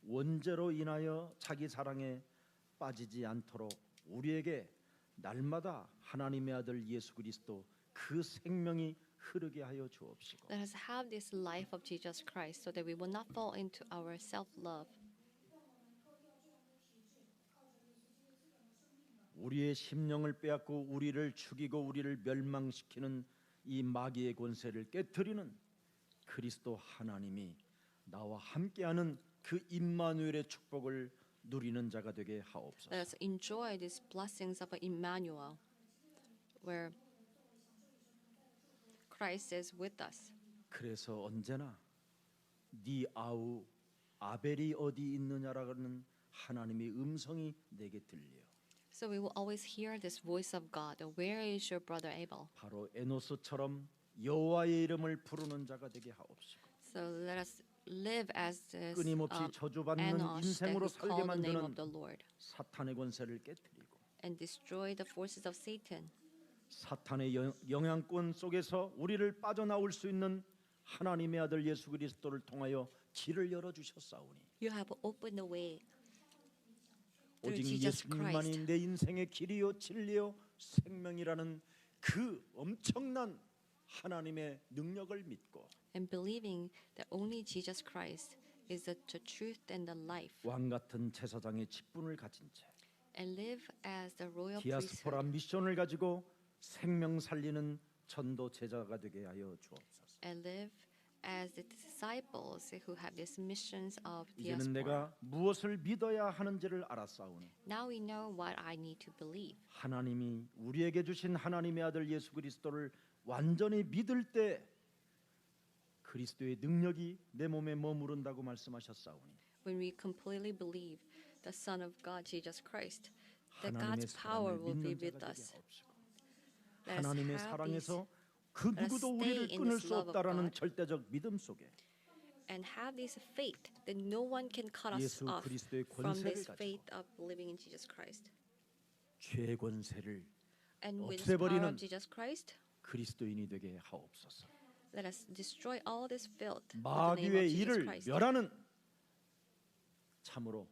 원죄로 인하여 자기 사랑에 빠지지 않도록 우리에게 날마다 하나님의 아들 예수 그리스도 그 생명이 흐르게 하여 주옵시고 Let us have this life of Jesus Christ so that we will not fall into our self-love. 우리의 심령을 빼앗고 우리를 죽이고 우리를 멸망시키는 이 마귀의 권세를 깨뜨리는 그리스도 하나님이 나와 함께하는 그 임마누엘의 축복을 누리는 자가 되게 하옵소서. Let us enjoy these blessings of Emmanuel, where Christ is with us. 그래서 언제나 네 아우 아벨이 어디 있느냐라는 하나님의 음성이 내게 들려요. So we will always hear this voice of God. Where is your brother Abel? 바로 에노스처럼 여호와의 이름을 부르는 자가 되게 하옵시고 So let us live as this 끊임없이 저주받는 Enosh that 인생으로 who 살게 call the name 만드는 of the Lord 사탄의 권세를 깨뜨리고 and destroy the forces of Satan. 사탄의 영향권 속에서 우리를 빠져나올 수 있는 하나님의 아들 예수 그리스도를 통하여 길을 열어 주셨사오니 You have opened the way through 오직 Jesus 예수님만이 Christ. 내 인생의 길이요 진리요 생명이라는 그 엄청난 하나님의 능력을 믿고 And believing that only Jesus Christ is the truth and the life. 왕 같은 제사장의 직분을 가진 채 And live as the royal 디아스포라 priesthood. 미션을 가지고 생명 살리는 전도 제자가 되게 하여 주옵소서. And live as the disciples who have these missions of 이제는 diaspora. 내가 무엇을 믿어야 하는지를 알았사오니 Now we know what I need to believe. 하나님이 우리에게 주신 하나님의 아들 예수 그리스도를 완전히 믿을 때 그리스도의 능력이 내 몸에 머무른다고 말씀하셨사오니 When we completely believe the Son of God, Jesus Christ, that 하나님의 God's power 사랑을 will be 믿는 with 자가 되게 us. 하옵시고 Let us 하나님의 have these 사랑에서 그 Let us 누구도 stay 우리를 in 끊을 this 수 love of 없다라는 God. 절대적 믿음 속에 and have this faith that no one can cut us 예수 off 그리스도의 from 권세를 this 가지고 faith of believing in Jesus Christ. 죄의 권세를 And with the power 없애버리는 of Jesus Christ, 그리스도인이 되게 하옵소서. let us destroy all this filth with the name of 마귀의 Jesus 일을 Christ. 멸하는 참으로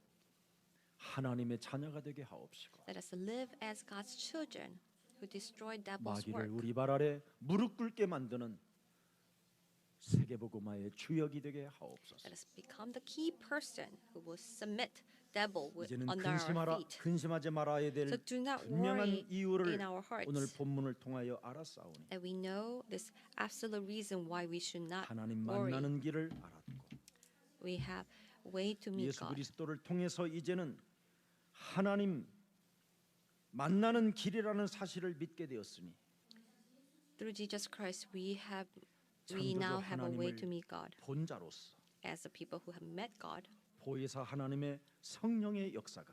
하나님의 자녀가 되게 하옵시고 Let us live as God's children who destroy devil's 마귀를 work. 우리 발 아래 무릎 꿇게 만드는 세계복음화의 주역이 되게 하옵소서. Let us become the key person who will submit devil 이제는 under our feet. 근심하지 말아야 될 So do not 분명한 worry 이유를 in our hearts. 오늘 본문을 통하여 알았사오니 And we know this absolute reason why we should not 하나님 worry. 만나는 길을 알았고 We have way to meet 예수 God. 그리스도를 통해서 이제는 하나님 만나는 길이라는 사실을 믿게 되었으니 Through Jesus Christ, we 창조주 now have a way to 하나님을 meet God 본 자로서 as the people who have met God 보혜사 하나님의 성령의 역사가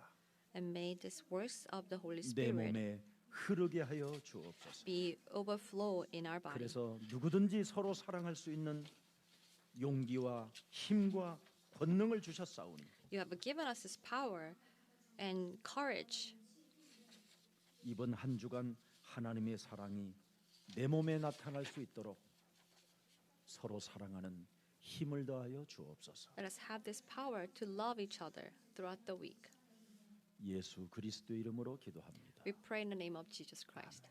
and made these works of the Holy 내 Spirit 몸에 흐르게 하여 주옵소서. be overflow in our body. 그래서 누구든지 서로 사랑할 수 있는 용기와 힘과 권능을 주셨사오니 You have given us this power and courage. 이번 한 주간 하나님의 사랑이 내 몸에 나타날 수 있도록 서로 사랑하는 힘을 더하여 주옵소서. Let us have this power to love each other throughout the week. 예수 그리스도 이름으로 기도합니다. We pray in the name of Jesus Christ.